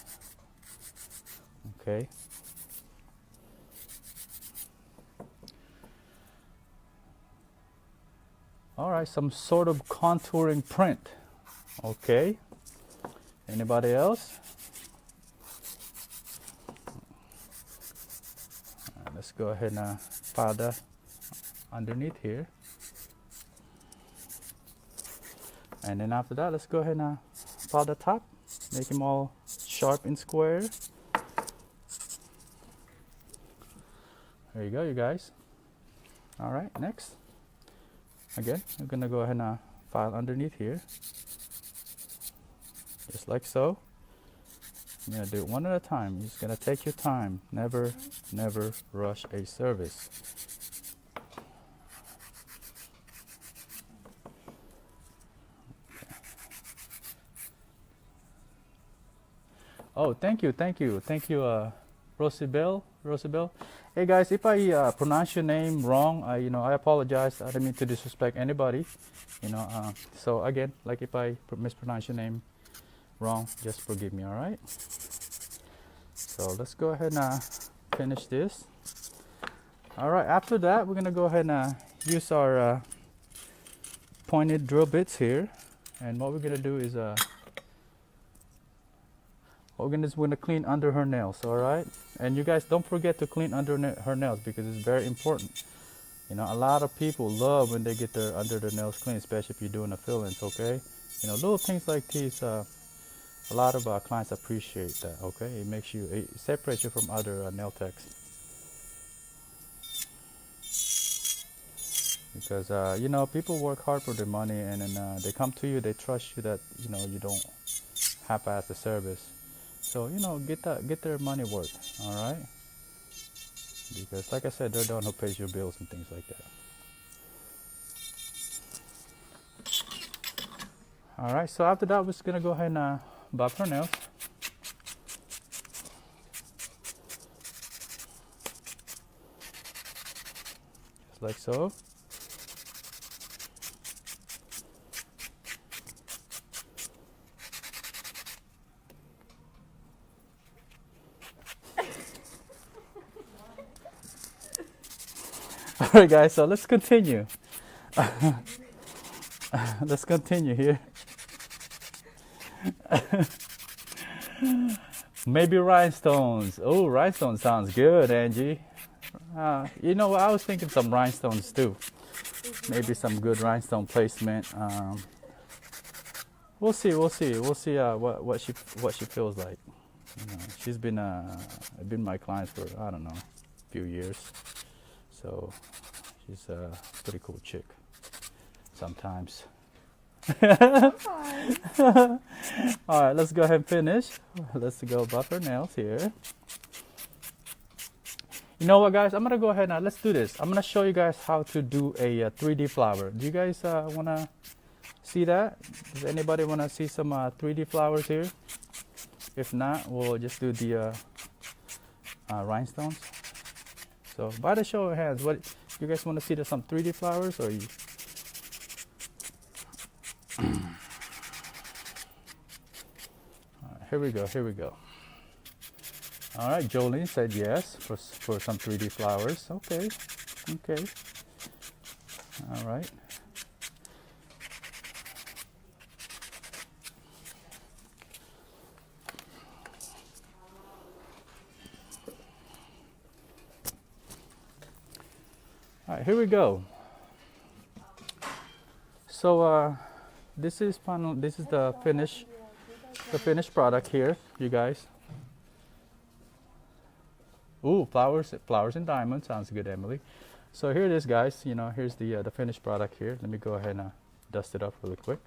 Okay. All right, some sort of contouring print. Okay. Anybody else? All right, let's go ahead and file that underneath here. And then after that, let's go ahead and file the top. Make them all sharp and square. There you go, you guys. All right, next. Again, I'm gonna go ahead and file underneath here. Just like so. You're gonna do it one at a time. You're just gonna take your time. Never, never rush a service. Oh, thank you, Rosibel. Hey guys, if I pronounce your name wrong, I apologize. I didn't mean to disrespect anybody. So again, like if I mispronounce your name wrong, just forgive me. All right. So let's go ahead and finish this. All right. After that, we're gonna go ahead and use our pointed drill bits here, and what we're gonna do is we're gonna clean under her nails. All right, and you guys don't forget to clean under her nails, because it's very important. A lot of people love when they get their under their nails clean, especially if you're doing a fillings. Okay, little things like these, a lot of our clients appreciate that. Okay, it separates you from other nail techs, because people work hard for their money, and then they come to you, they trust you that you don't half-ass the service. So get their money worth. All right, because like I said, they're the one who pays your bills and things like that. All right, so after that, we're just gonna go ahead and bob her nails. Just like so. All right, guys, so let's continue. Let's continue here. Maybe rhinestones. Oh, rhinestones sounds good, Angie. I was thinking some rhinestones too. Maybe some good rhinestone placement. We'll see. We'll see what she feels like. She's been my client for, I don't know, a few years. So she's a pretty cool chick sometimes. All right, let's go ahead and finish. Let's go buff our nails here. You know what, guys? I'm gonna go ahead now. Let's do this. I'm gonna show you guys how to do a 3D flower. Do you guys wanna see that? Does anybody wanna see some 3D flowers here? If not, we'll just do the rhinestones. So by the show of hands, what you guys want to see? Some 3D flowers, or you? All right, here we go. Here we go. All right, Jolene said yes for some 3D flowers. Okay, okay. All right. All right, here we go. So this is final. This is the finished product here, you guys. Ooh, flowers and diamonds. Sounds good, Emily. So here it is, guys. You know, here's the finished product here. Let me go ahead and dust it up really quick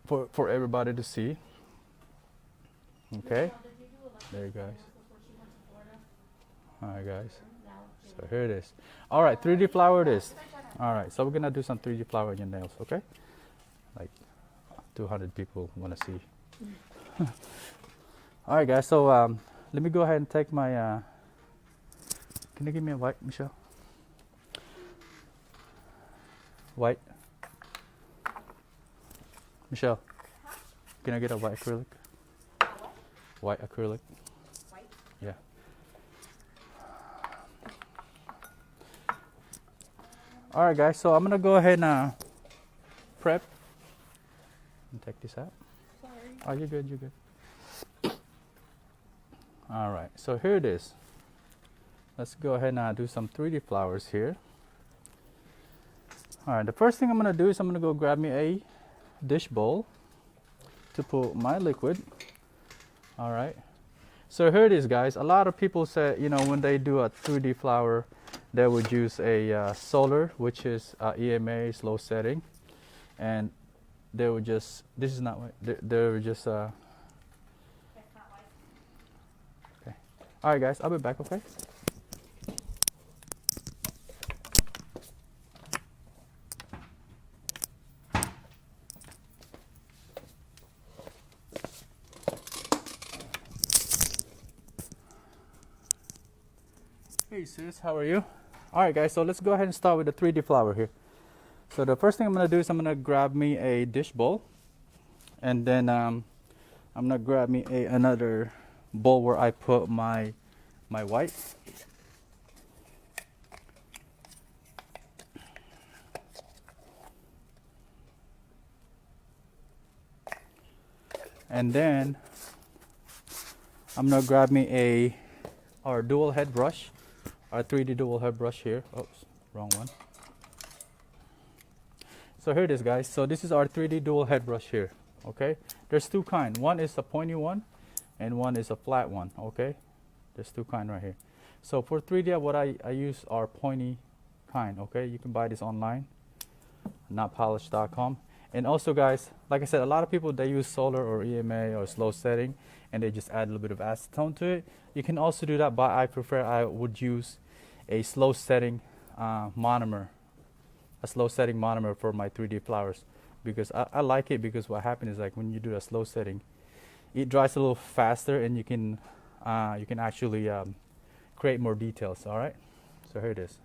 for everybody to see. Okay, there you guys. All right, guys. So here it is. All right, 3D flower it is. All right, so we're gonna do some 3D flower in your nails, okay? Like 200 people want to see. All right, guys. So let me go ahead and take my. Can you give me a white, Michelle? White. Michelle, can I get a white acrylic? White acrylic. White? Yeah. All right, guys. So I'm gonna go ahead and prep and take this out. Sorry. Oh, you're good. You're good. All right. So here it is. Let's go ahead and do some 3D flowers here. All right. The first thing I'm gonna do is I'm gonna go grab me a dish bowl to put my liquid. All right. So here it is, guys. A lot of people say, you know, when they do a 3D flower, they would use a solar, which is EMA, slow setting, and they would just. This is not white. They would just. That's not white. Okay. All right, guys. I'll be back. Okay. Hey sis, how are you? Alright guys, so let's go ahead and start with the 3D flower here. So the first thing I'm going to do is I'm going to grab me a dish bowl. And then I'm going to grab me another bowl where I put my white. And then I'm going to grab me our dual head brush. Our 3D dual head brush here. Oops, wrong one. So here it is, guys. So this is our 3D dual head brush here. Okay, there's two kinds. One is a pointy one, and one is a flat one. Okay, there's two kinds right here. So for 3D, what I use our pointy kind. Okay, you can buy this online, notpolish.com. And also, guys, like I said, a lot of people they use solar or EMA or slow setting, and they just add a little bit of acetone to it. You can also do that, but I would use a slow setting monomer, a slow setting monomer for my 3D flowers, because I like it because what happens is like when you do a slow setting, it dries a little faster, and you can actually create more details. All right, so here it is.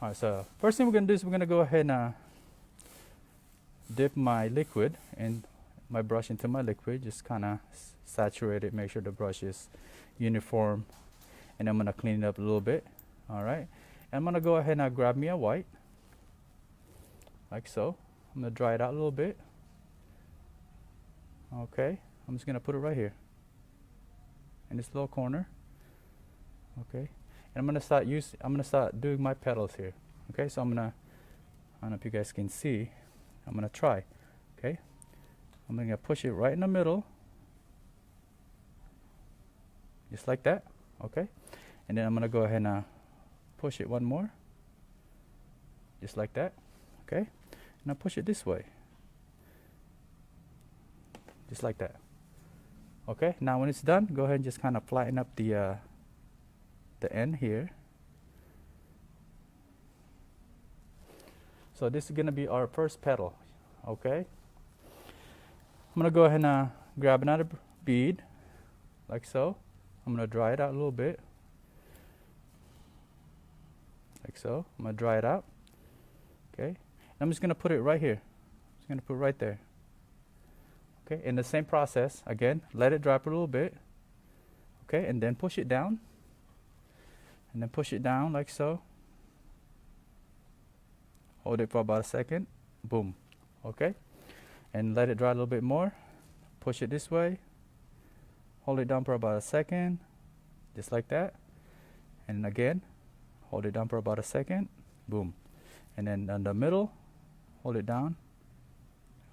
All right, so first thing we're gonna do is we're gonna go ahead and dip my liquid and my brush into my liquid, just kind of saturate it, make sure the brush is uniform, and I'm gonna clean it up a little bit. All right, and I'm gonna go ahead and grab me a white, like so. I'm gonna dry it out a little bit. Okay, I'm just gonna put it right here in this little corner. Okay, and I'm gonna start doing my petals here. Okay, so I don't know if you guys can see. I'm gonna try. Okay, I'm gonna push it right in the middle, just like that. Okay, and then I'm gonna go ahead and push it one more. just like that. Okay, now push it this way, just like that. Okay, now when it's done, go ahead and just kind of flatten up the end here. So this is gonna be our first petal. Okay, I'm gonna go ahead and grab another bead, like so. I'm gonna dry it out a little bit, like so. I'm gonna dry it out. Okay, I'm just gonna put it right here. Just gonna put it right there. Okay, in the same process again, let it dry for a little bit. Okay, and then push it down, and then push it down like so. Hold it for about a second. Boom. Okay, and let it dry a little bit more. Push it this way. Hold it down for about a second, just like that. And again, hold it down for about a second. Boom. And then in the middle, hold it down.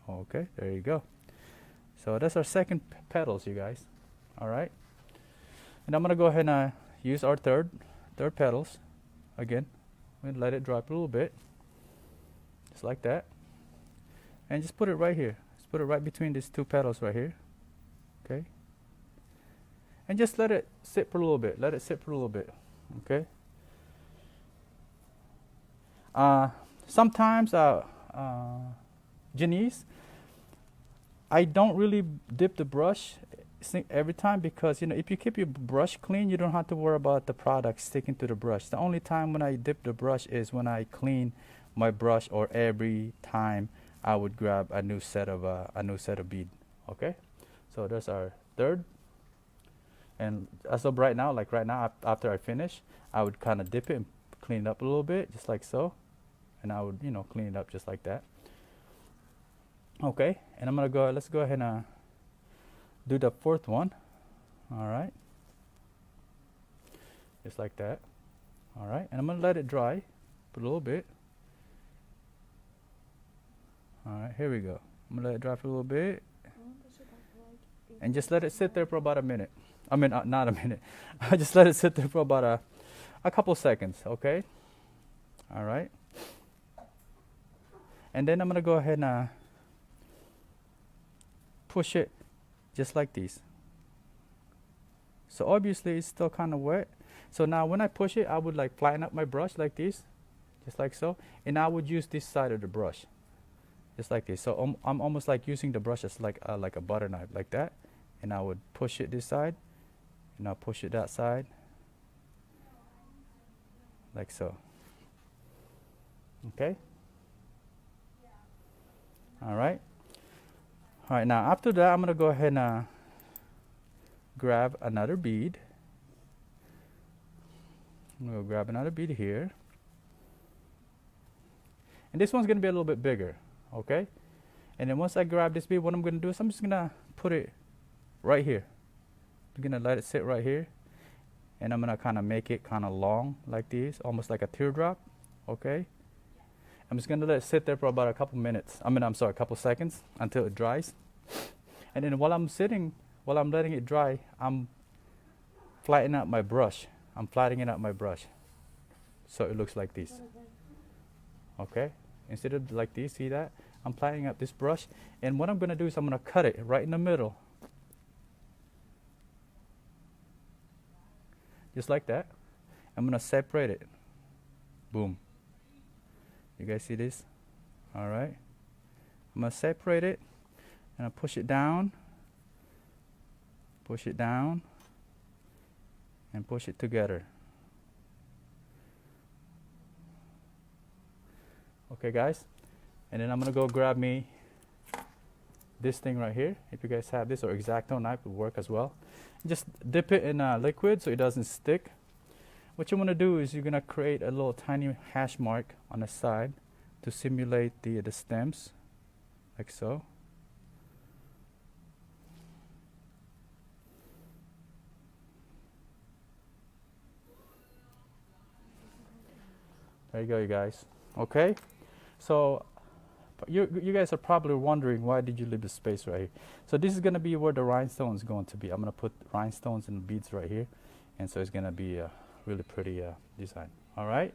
Okay, there you go. So that's our second petals, you guys. All right, and I'm gonna go ahead and use our third petals again. I'm gonna let it dry up a little bit, just like that, and just put it right here. Just put it right between these two petals right here. Okay, and just let it sit for a little bit. Let it sit for a little bit. Okay. Sometimes, Janice, I don't really dip the brush every time, because if you keep your brush clean, you don't have to worry about the product sticking to the brush. The only time when I dip the brush is when I clean my brush, or every time I would grab a new set of bead. Okay, so that's our third. And as of right now, after I finish, I would kind of dip it and clean it up a little bit, just like so, and I would clean it up just like that. Okay, and let's go ahead and do the fourth one. All right, just like that. All right, and I'm gonna let it dry for a little bit. All right, here we go. I'm gonna let it dry for a little bit, and just let it sit there for about a minute. I mean, not a minute. I just let it sit there for about a couple seconds. Okay. All right, and then I'm gonna go ahead and push it just like this. So obviously it's still kind of wet. So now when I push it, I would flatten up my brush like this, just like so, and I would use this side of the brush, just like this. So I'm almost like using the brush as like a butter knife, like that, and I would push it this side, and I'll push it that side, like so. Okay. All right. All right, now after that, I'm gonna go ahead and grab another bead. I'm gonna grab another bead here. And this one's gonna be a little bit bigger, okay? And then once I grab this bead, what I'm gonna do is I'm just gonna put it right here. I'm gonna let it sit right here. And I'm gonna kind of make it kind of long like this, almost like a teardrop, okay? I'm just gonna let it sit there for about a couple minutes. A couple seconds until it dries. And then while I'm letting it dry, I'm flattening out my brush. I'm flattening out my brush, so it looks like this. Okay, instead of like this, see that? I'm flattening out this brush, and what I'm gonna do is I'm gonna cut it right in the middle, just like that. I'm gonna separate it. Boom. You guys see this? All right. I'm gonna separate it, and I push it down, and push it together. Okay, guys. And then I'm gonna go grab me this thing right here. If you guys have this, or X-Acto knife would work as well. Just dip it in liquid so it doesn't stick. What you want to do is you're going to create a little tiny hash mark on the side to simulate the stems, like so. There you go, you guys. Okay, so you guys are probably wondering, why did you leave the space right here? So this is going to be where the rhinestone is going to be. I'm going to put rhinestones and beads right here, and so it's going to be a really pretty design. All right.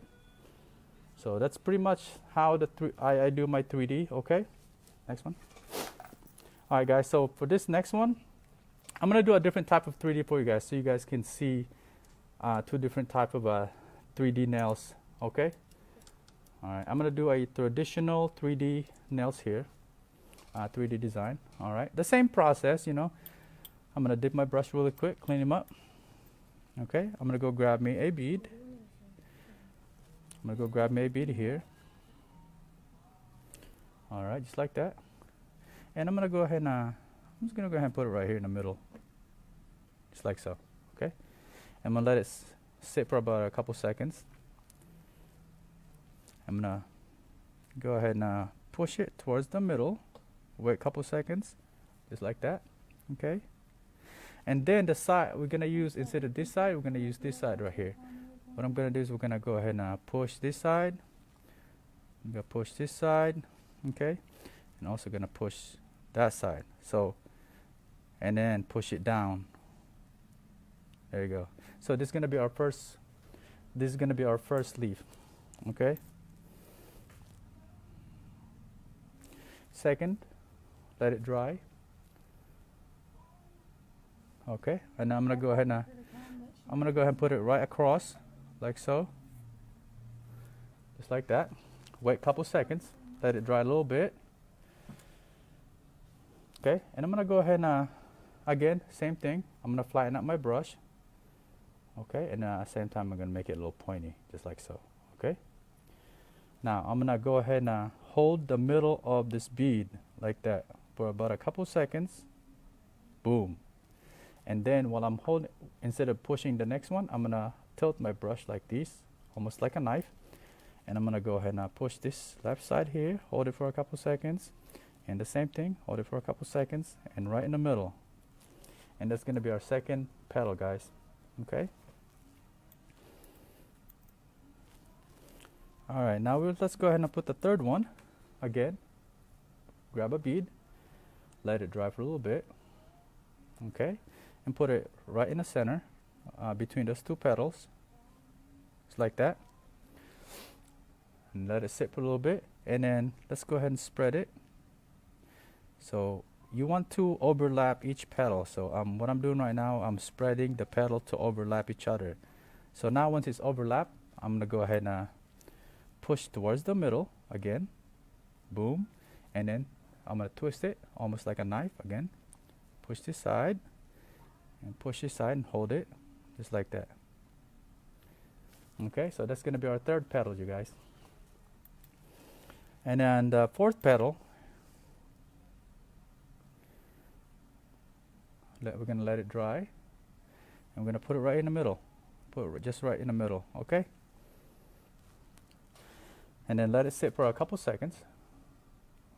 So that's pretty much how I do my 3D. Okay, next one. All right, guys. So for this next one, I'm gonna do a different type of 3D for you guys, so you guys can see two different type of 3D nails. Okay. All right. I'm gonna do a traditional 3D nails here, 3D design. All right. The same process, you know. I'm gonna dip my brush really quick, clean him up. Okay. I'm gonna go grab me a bead. I'm gonna go grab me a bead here. All right, just like that. And I'm gonna go ahead and I'm just gonna go ahead and put it right here in the middle, just like so. Okay. I'm gonna let it sit for about a couple seconds. I'm gonna go ahead and push it towards the middle. Wait a couple seconds, just like that. Okay. And then the side we're gonna use, instead of this side, we're gonna use this side right here. What I'm gonna do is we're gonna go ahead and push this side. I'm gonna push this side, okay, and also gonna push that side. So, and then push it down. There you go. So this is gonna be our first. This is gonna be our first leaf, okay. Second, let it dry. Okay, and I'm gonna go ahead and put it right across, like so. Just like that. Wait a couple seconds. Let it dry a little bit. Okay, and I'm gonna go ahead and again, same thing. I'm gonna flatten out my brush. Okay, and at the same time, I'm gonna make it a little pointy, just like so. Okay. Now I'm gonna go ahead and hold the middle of this bead like that for about a couple seconds. Boom. And then while I'm holding, instead of pushing the next one, I'm gonna tilt my brush like this, almost like a knife. And I'm gonna go ahead and push this left side here, hold it for a couple seconds. And the same thing, hold it for a couple seconds, and right in the middle. And that's gonna be our second petal, guys. Okay. All right, now let's go ahead and put the third one. Again, grab a bead, let it dry for a little bit. Okay. And put it right in the center, between those two petals, just like that. And let it sit for a little bit, and then let's go ahead and spread it. So you want to overlap each petal. So what I'm doing right now, I'm spreading the petal to overlap each other. So now once it's overlapped, I'm gonna go ahead and push towards the middle again. Boom. And then I'm gonna twist it almost like a knife again. Push this side and push this side and hold it just like that. Okay, so that's gonna be our third petal, you guys. And then the fourth petal, we're gonna let it dry, and we're gonna put it right in the middle. Put it just right in the middle, okay? And then let it sit for a couple seconds.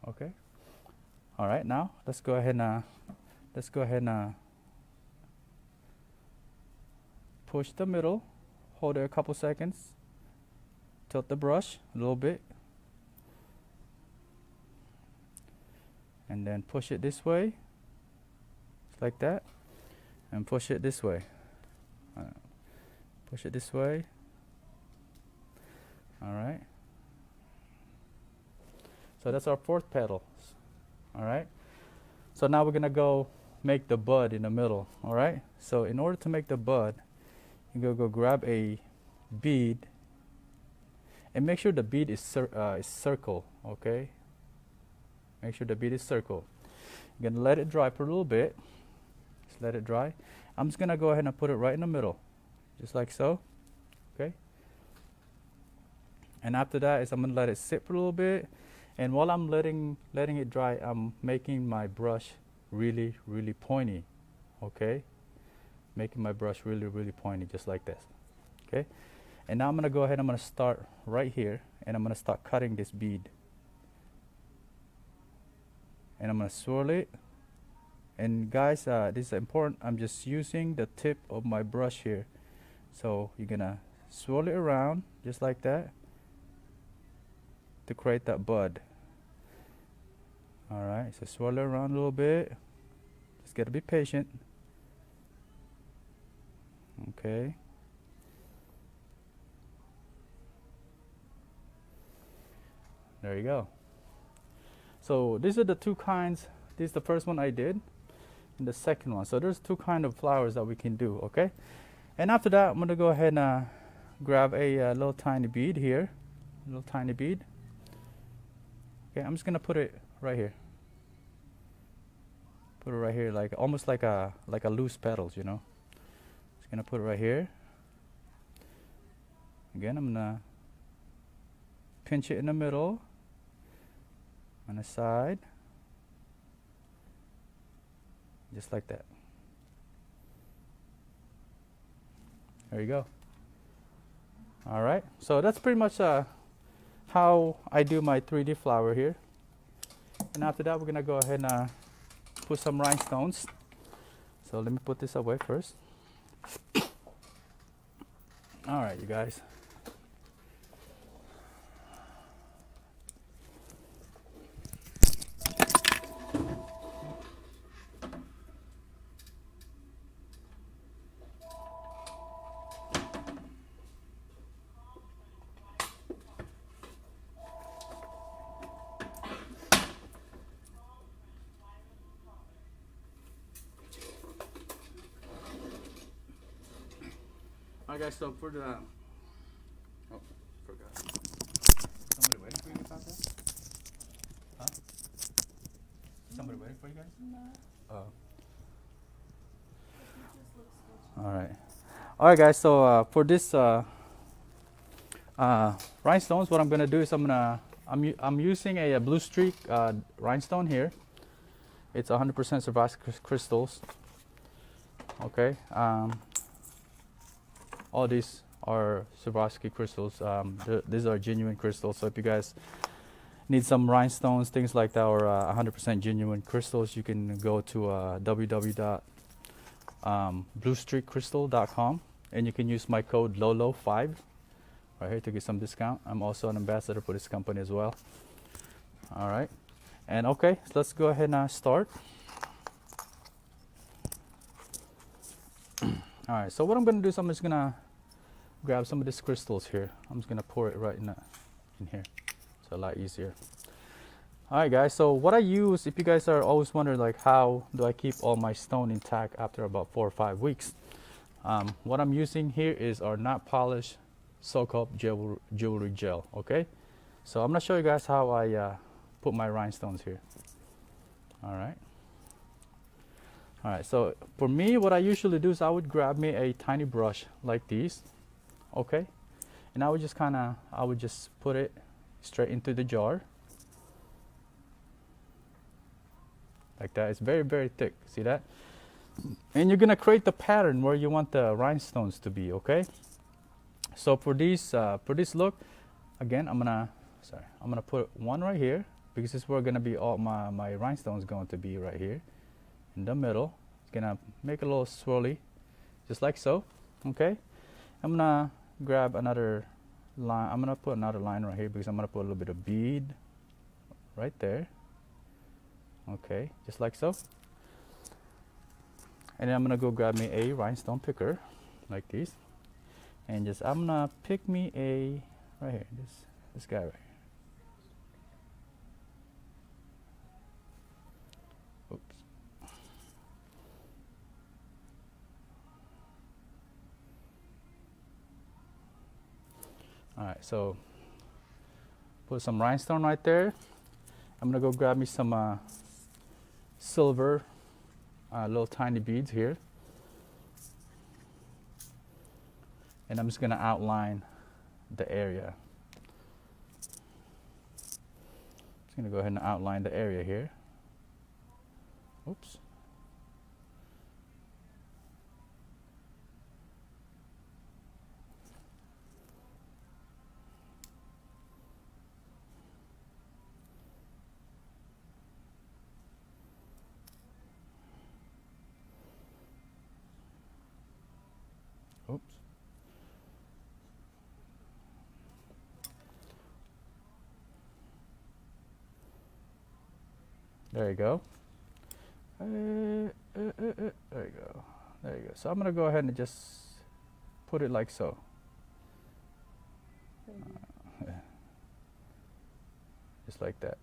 Okay. All right, now let's go ahead and push the middle, hold it a couple seconds, tilt the brush a little bit, and then push it this way, just like that, and push it this way. Push it this way. All right. So that's our fourth petal. All right. So now we're gonna go make the bud in the middle. All right. So in order to make the bud, you go grab a bead, and make sure the bead is circle. Okay. Make sure the bead is circle. You're gonna let it dry for a little bit. Just let it dry. I'm just gonna go ahead and put it right in the middle, just like so. Okay. And after that is I'm gonna let it sit for a little bit. And while I'm letting it dry, I'm making my brush really pointy. Okay. Making my brush really pointy, just like this. Okay. And now I'm gonna go ahead. I'm gonna start right here, and I'm gonna start cutting this bead. And I'm gonna swirl it. And guys, this is important. I'm just using the tip of my brush here. So you're gonna swirl it around just like that to create that bud. All right, so swirl it around a little bit. Just gotta be patient. Okay. There you go. So these are the two kinds. This is the first one I did, and the second one. So there's two kind of flowers that we can do. Okay, and after that, I'm gonna go ahead and grab a little tiny bead here, a little tiny bead. Okay, I'm just gonna put it right here. Put it right here, like almost like a loose petals, you know. Just gonna put it right here. Again, I'm gonna pinch it in the middle, on the side, just like that. There you go. All right, so that's pretty much how I do my 3D flower here. And after that, we're gonna go ahead and put some rhinestones. So let me put this away first. All right, you guys. Alright guys, so for the oh, forgot. Somebody waiting for you about that? Huh? Somebody waiting for you guys? No. Oh. It just looks sketchy. Alright. Alright guys, so for this rhinestones, what I'm gonna do is I'm using a blue streak rhinestone here. It's 100% Swarovski crystals. Okay. All these are Swarovski crystals. These are genuine crystals. So if you guys need some rhinestones, things like that, or 100% genuine crystals, you can go to www.bluestreakcrystal.com, and you can use my code LOLO5 right here to get some discount. I'm also an ambassador for this company as well. All right, and okay, so let's go ahead and start. All right, so what I'm gonna do is I'm just gonna grab some of these crystals here. I'm just gonna pour it right in here. It's a lot easier. All right, guys. So what I use, if you guys are always wondering like how do I keep all my stone intact after about 4 or 5 weeks, what I'm using here is our not polished soak up jewelry gel. Okay, so I'm gonna show you guys how I put my rhinestones here. All right. All right, so for me, what I usually do is I would grab me a tiny brush like these, okay? And I would just put it straight into the jar. Like that. It's very, very thick, see that? And you're gonna create the pattern where you want the rhinestones to be, okay? So for this look, again, I'm gonna put one right here, because this is where gonna be all my rhinestones going to be right here. In the middle, it's gonna make a little swirly, just like so. Okay, I'm gonna grab another line. I'm gonna put another line right here because I'm gonna put a little bit of bead right there. Okay, just like so. And then I'm gonna go grab me a rhinestone picker like this, and I'm gonna pick me a right here. This guy right here. All right, so put some rhinestone right there. I'm gonna go grab me some silver little tiny beads here. And I'm just gonna outline the area. Just gonna go ahead and outline the area here. Oops. Oops. There you go. There you go. There you go. So I'm gonna go ahead and just put it like so. just like that.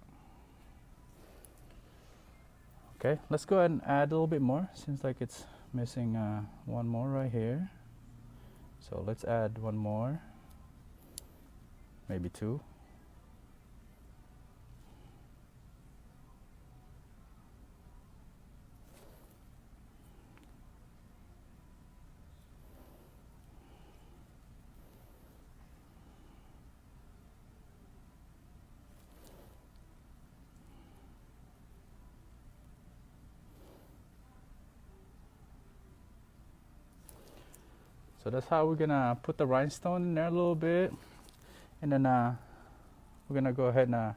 Okay, let's go ahead and add a little bit more. Seems like it's missing one more right here. So let's add one more, maybe two. So that's how we're gonna put the rhinestone in there a little bit, and then we're gonna go ahead and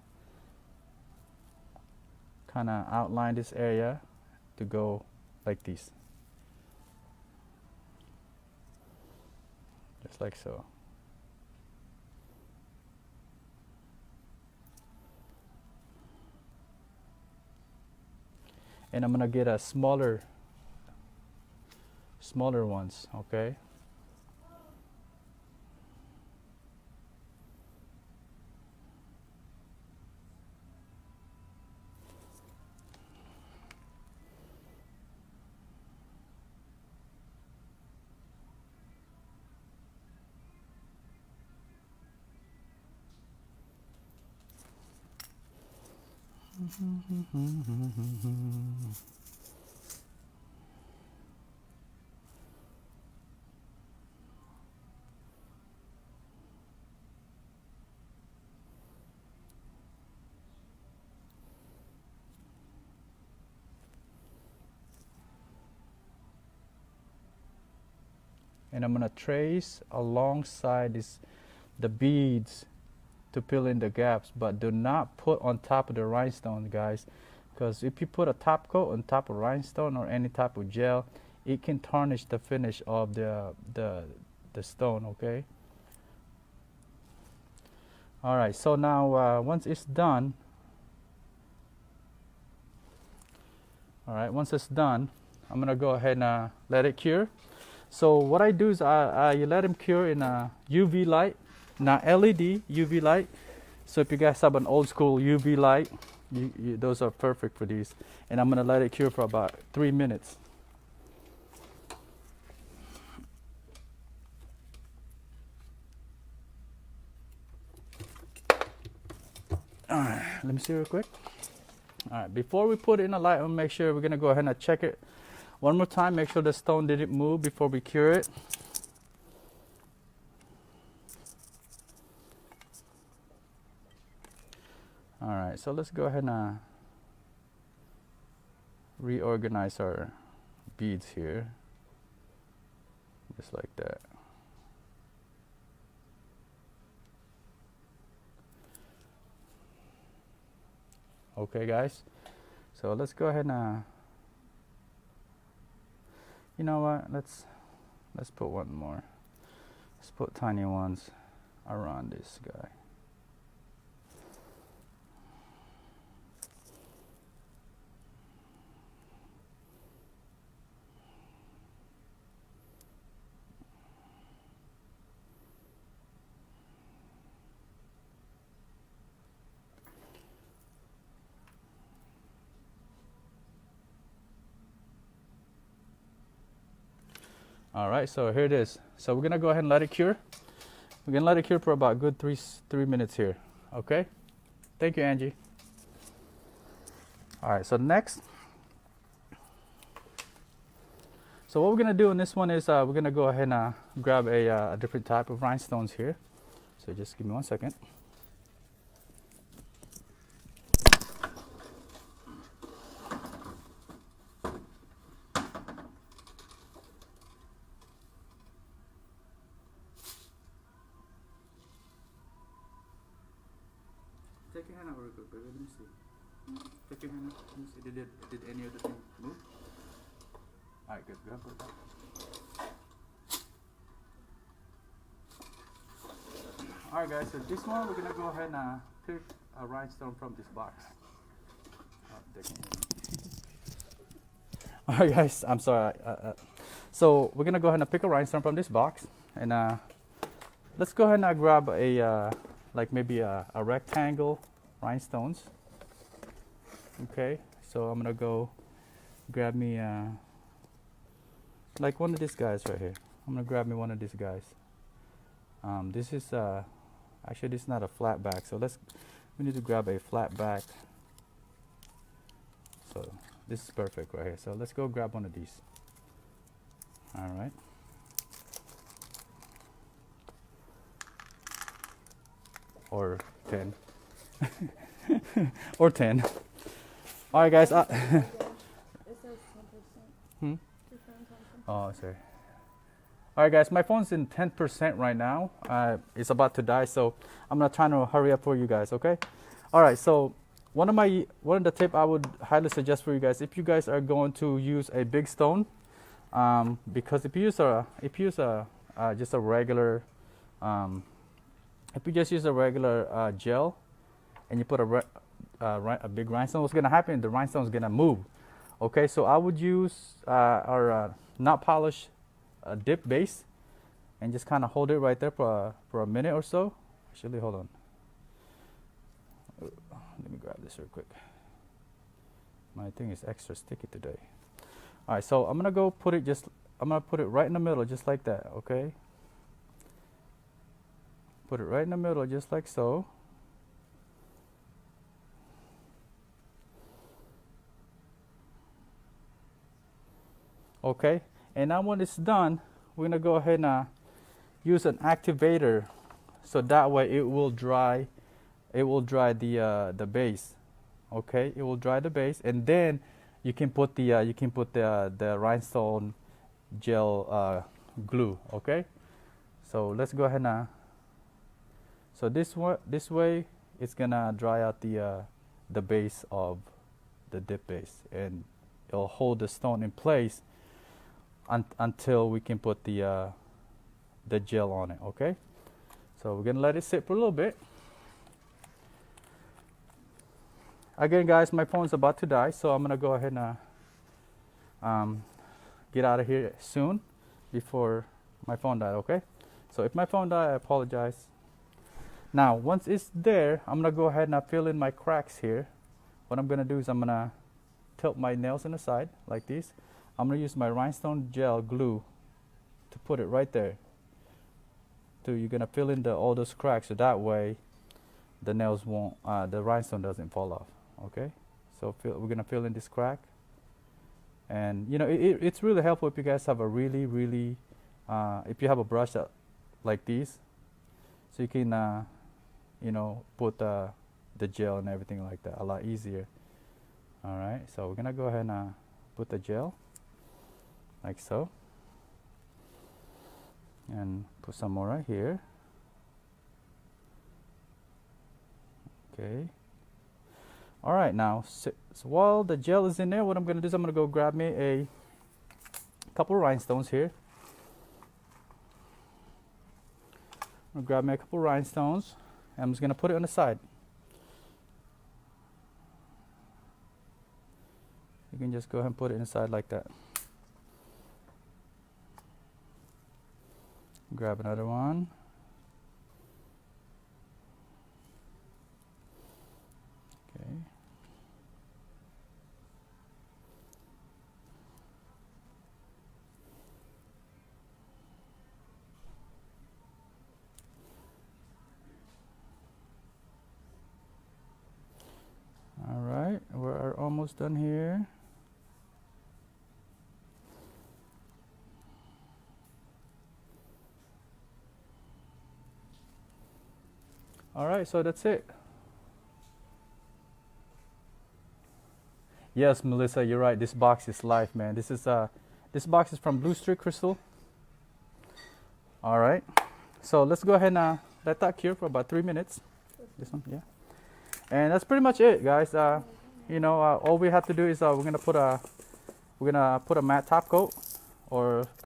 kind of outline this area to go like this, just like so. And I'm gonna get a smaller ones, okay? And I'm gonna trace alongside the beads to fill in the gaps, but do not put on top of the rhinestone, guys, because if you put a top coat on top of rhinestone or any type of gel, it can tarnish the finish of the stone, okay? All right, so now once it's done, once it's done, I'm gonna go ahead and let it cure. So what I do is you let them cure in a UV light, not LED, UV light. So if you guys have an old school UV light, those are perfect for these. And I'm gonna let it cure for about 3 minutes. All right, let me see real quick. All right, before we put it in the light, I'll make sure we're gonna go ahead and check it one more time, make sure the stone didn't move before we cure it. All right, so let's go ahead and reorganize our beads here, just like that. Okay, guys, so let's go ahead and you know what, let's put one more. Let's put tiny ones around this guy. All right, so here it is. So we're gonna go ahead and let it cure. We're gonna let it cure for about a good three minutes here. Okay. Thank you, Angie. All right. So next, so what we're gonna do in this one is we're gonna go ahead and grab a different type of rhinestones here. So just give me 1 second. Take your hand out real quick, baby. Let me see. Take your hand out. Let me see. Did any of the thing move? All right, good. Go ahead and put it back. All right, guys. So this one, we're gonna go ahead and pick a rhinestone from this box. Oh, they can't hear me. All right, guys. I'm sorry. So we're gonna go ahead and pick a rhinestone from this box, and let's go ahead and grab a like maybe a rectangle rhinestones. Okay, so I'm gonna go grab me like one of these guys right here. I'm gonna grab me one of these guys. This is actually this is not a flat back, so we need to grab a flat back. So this is perfect right here. So let's go grab one of these. All right. Or 10. Or 10. All right, guys. It says 10%. Hmm? Your phone's on 10%. Oh, sorry. All right, guys. My phone's in 10% right now. It's about to die, so I'm gonna try to hurry up for you guys. Okay. All right. So one of the tip I would highly suggest for you guys, if you guys are going to use a big stone, because if you use just a regular if you just use a regular gel and you put a big rhinestone, what's going to happen? The rhinestone is going to move. Okay, so I would use our not polished dip base and just kind of hold it right there for a minute or so. Actually, hold on. Let me grab this real quick. My thing is extra sticky today. All right, so I'm going to go put it right in the middle just like that, okay? Put it right in the middle just like so. Okay, and now when it's done, we're gonna go ahead and use an activator, so that way it will dry the base. Okay, it will dry the base, and then you can put the rhinestone gel glue. Okay, so let's go ahead and so this way it's gonna dry out the base of the dip base, and it'll hold the stone in place until we can put the gel on it. Okay, so we're gonna let it sit for a little bit. Again, guys, my phone's about to die, so I'm gonna go ahead and get out of here soon before my phone died. Okay, so if my phone died, I apologize. Now, once it's there, I'm gonna go ahead and fill in my cracks here. What I'm gonna do is I'm gonna tilt my nails in the side like this. I'm gonna use my rhinestone gel glue to put it right there. You're gonna fill in all those cracks, so that way the nails won't, the rhinestone doesn't fall off. Okay, so we're gonna fill in this crack, and you know it's really helpful if you guys have a really if you have a brush like this, so you can you know, put the gel and everything like that a lot easier. All right, so we're gonna go ahead and put the gel like so, and put some more right here. Okay. All right, now so while the gel is in there, what I'm gonna do is I'm gonna go grab me a couple rhinestones here. I'm gonna grab me a couple rhinestones. I'm just going to put it on the side. You can just go ahead and put it inside like that. Grab another one. Okay. All right, we're almost done here. All right, so that's it. Yes, Melissa, you're right. This box is life, man. This box is from Blue Street Crystal. All right, so let's go ahead and let that cure for about 3 minutes. This one, yeah. And that's pretty much it, guys. You know, all we have to do is we're gonna put a matte top coat or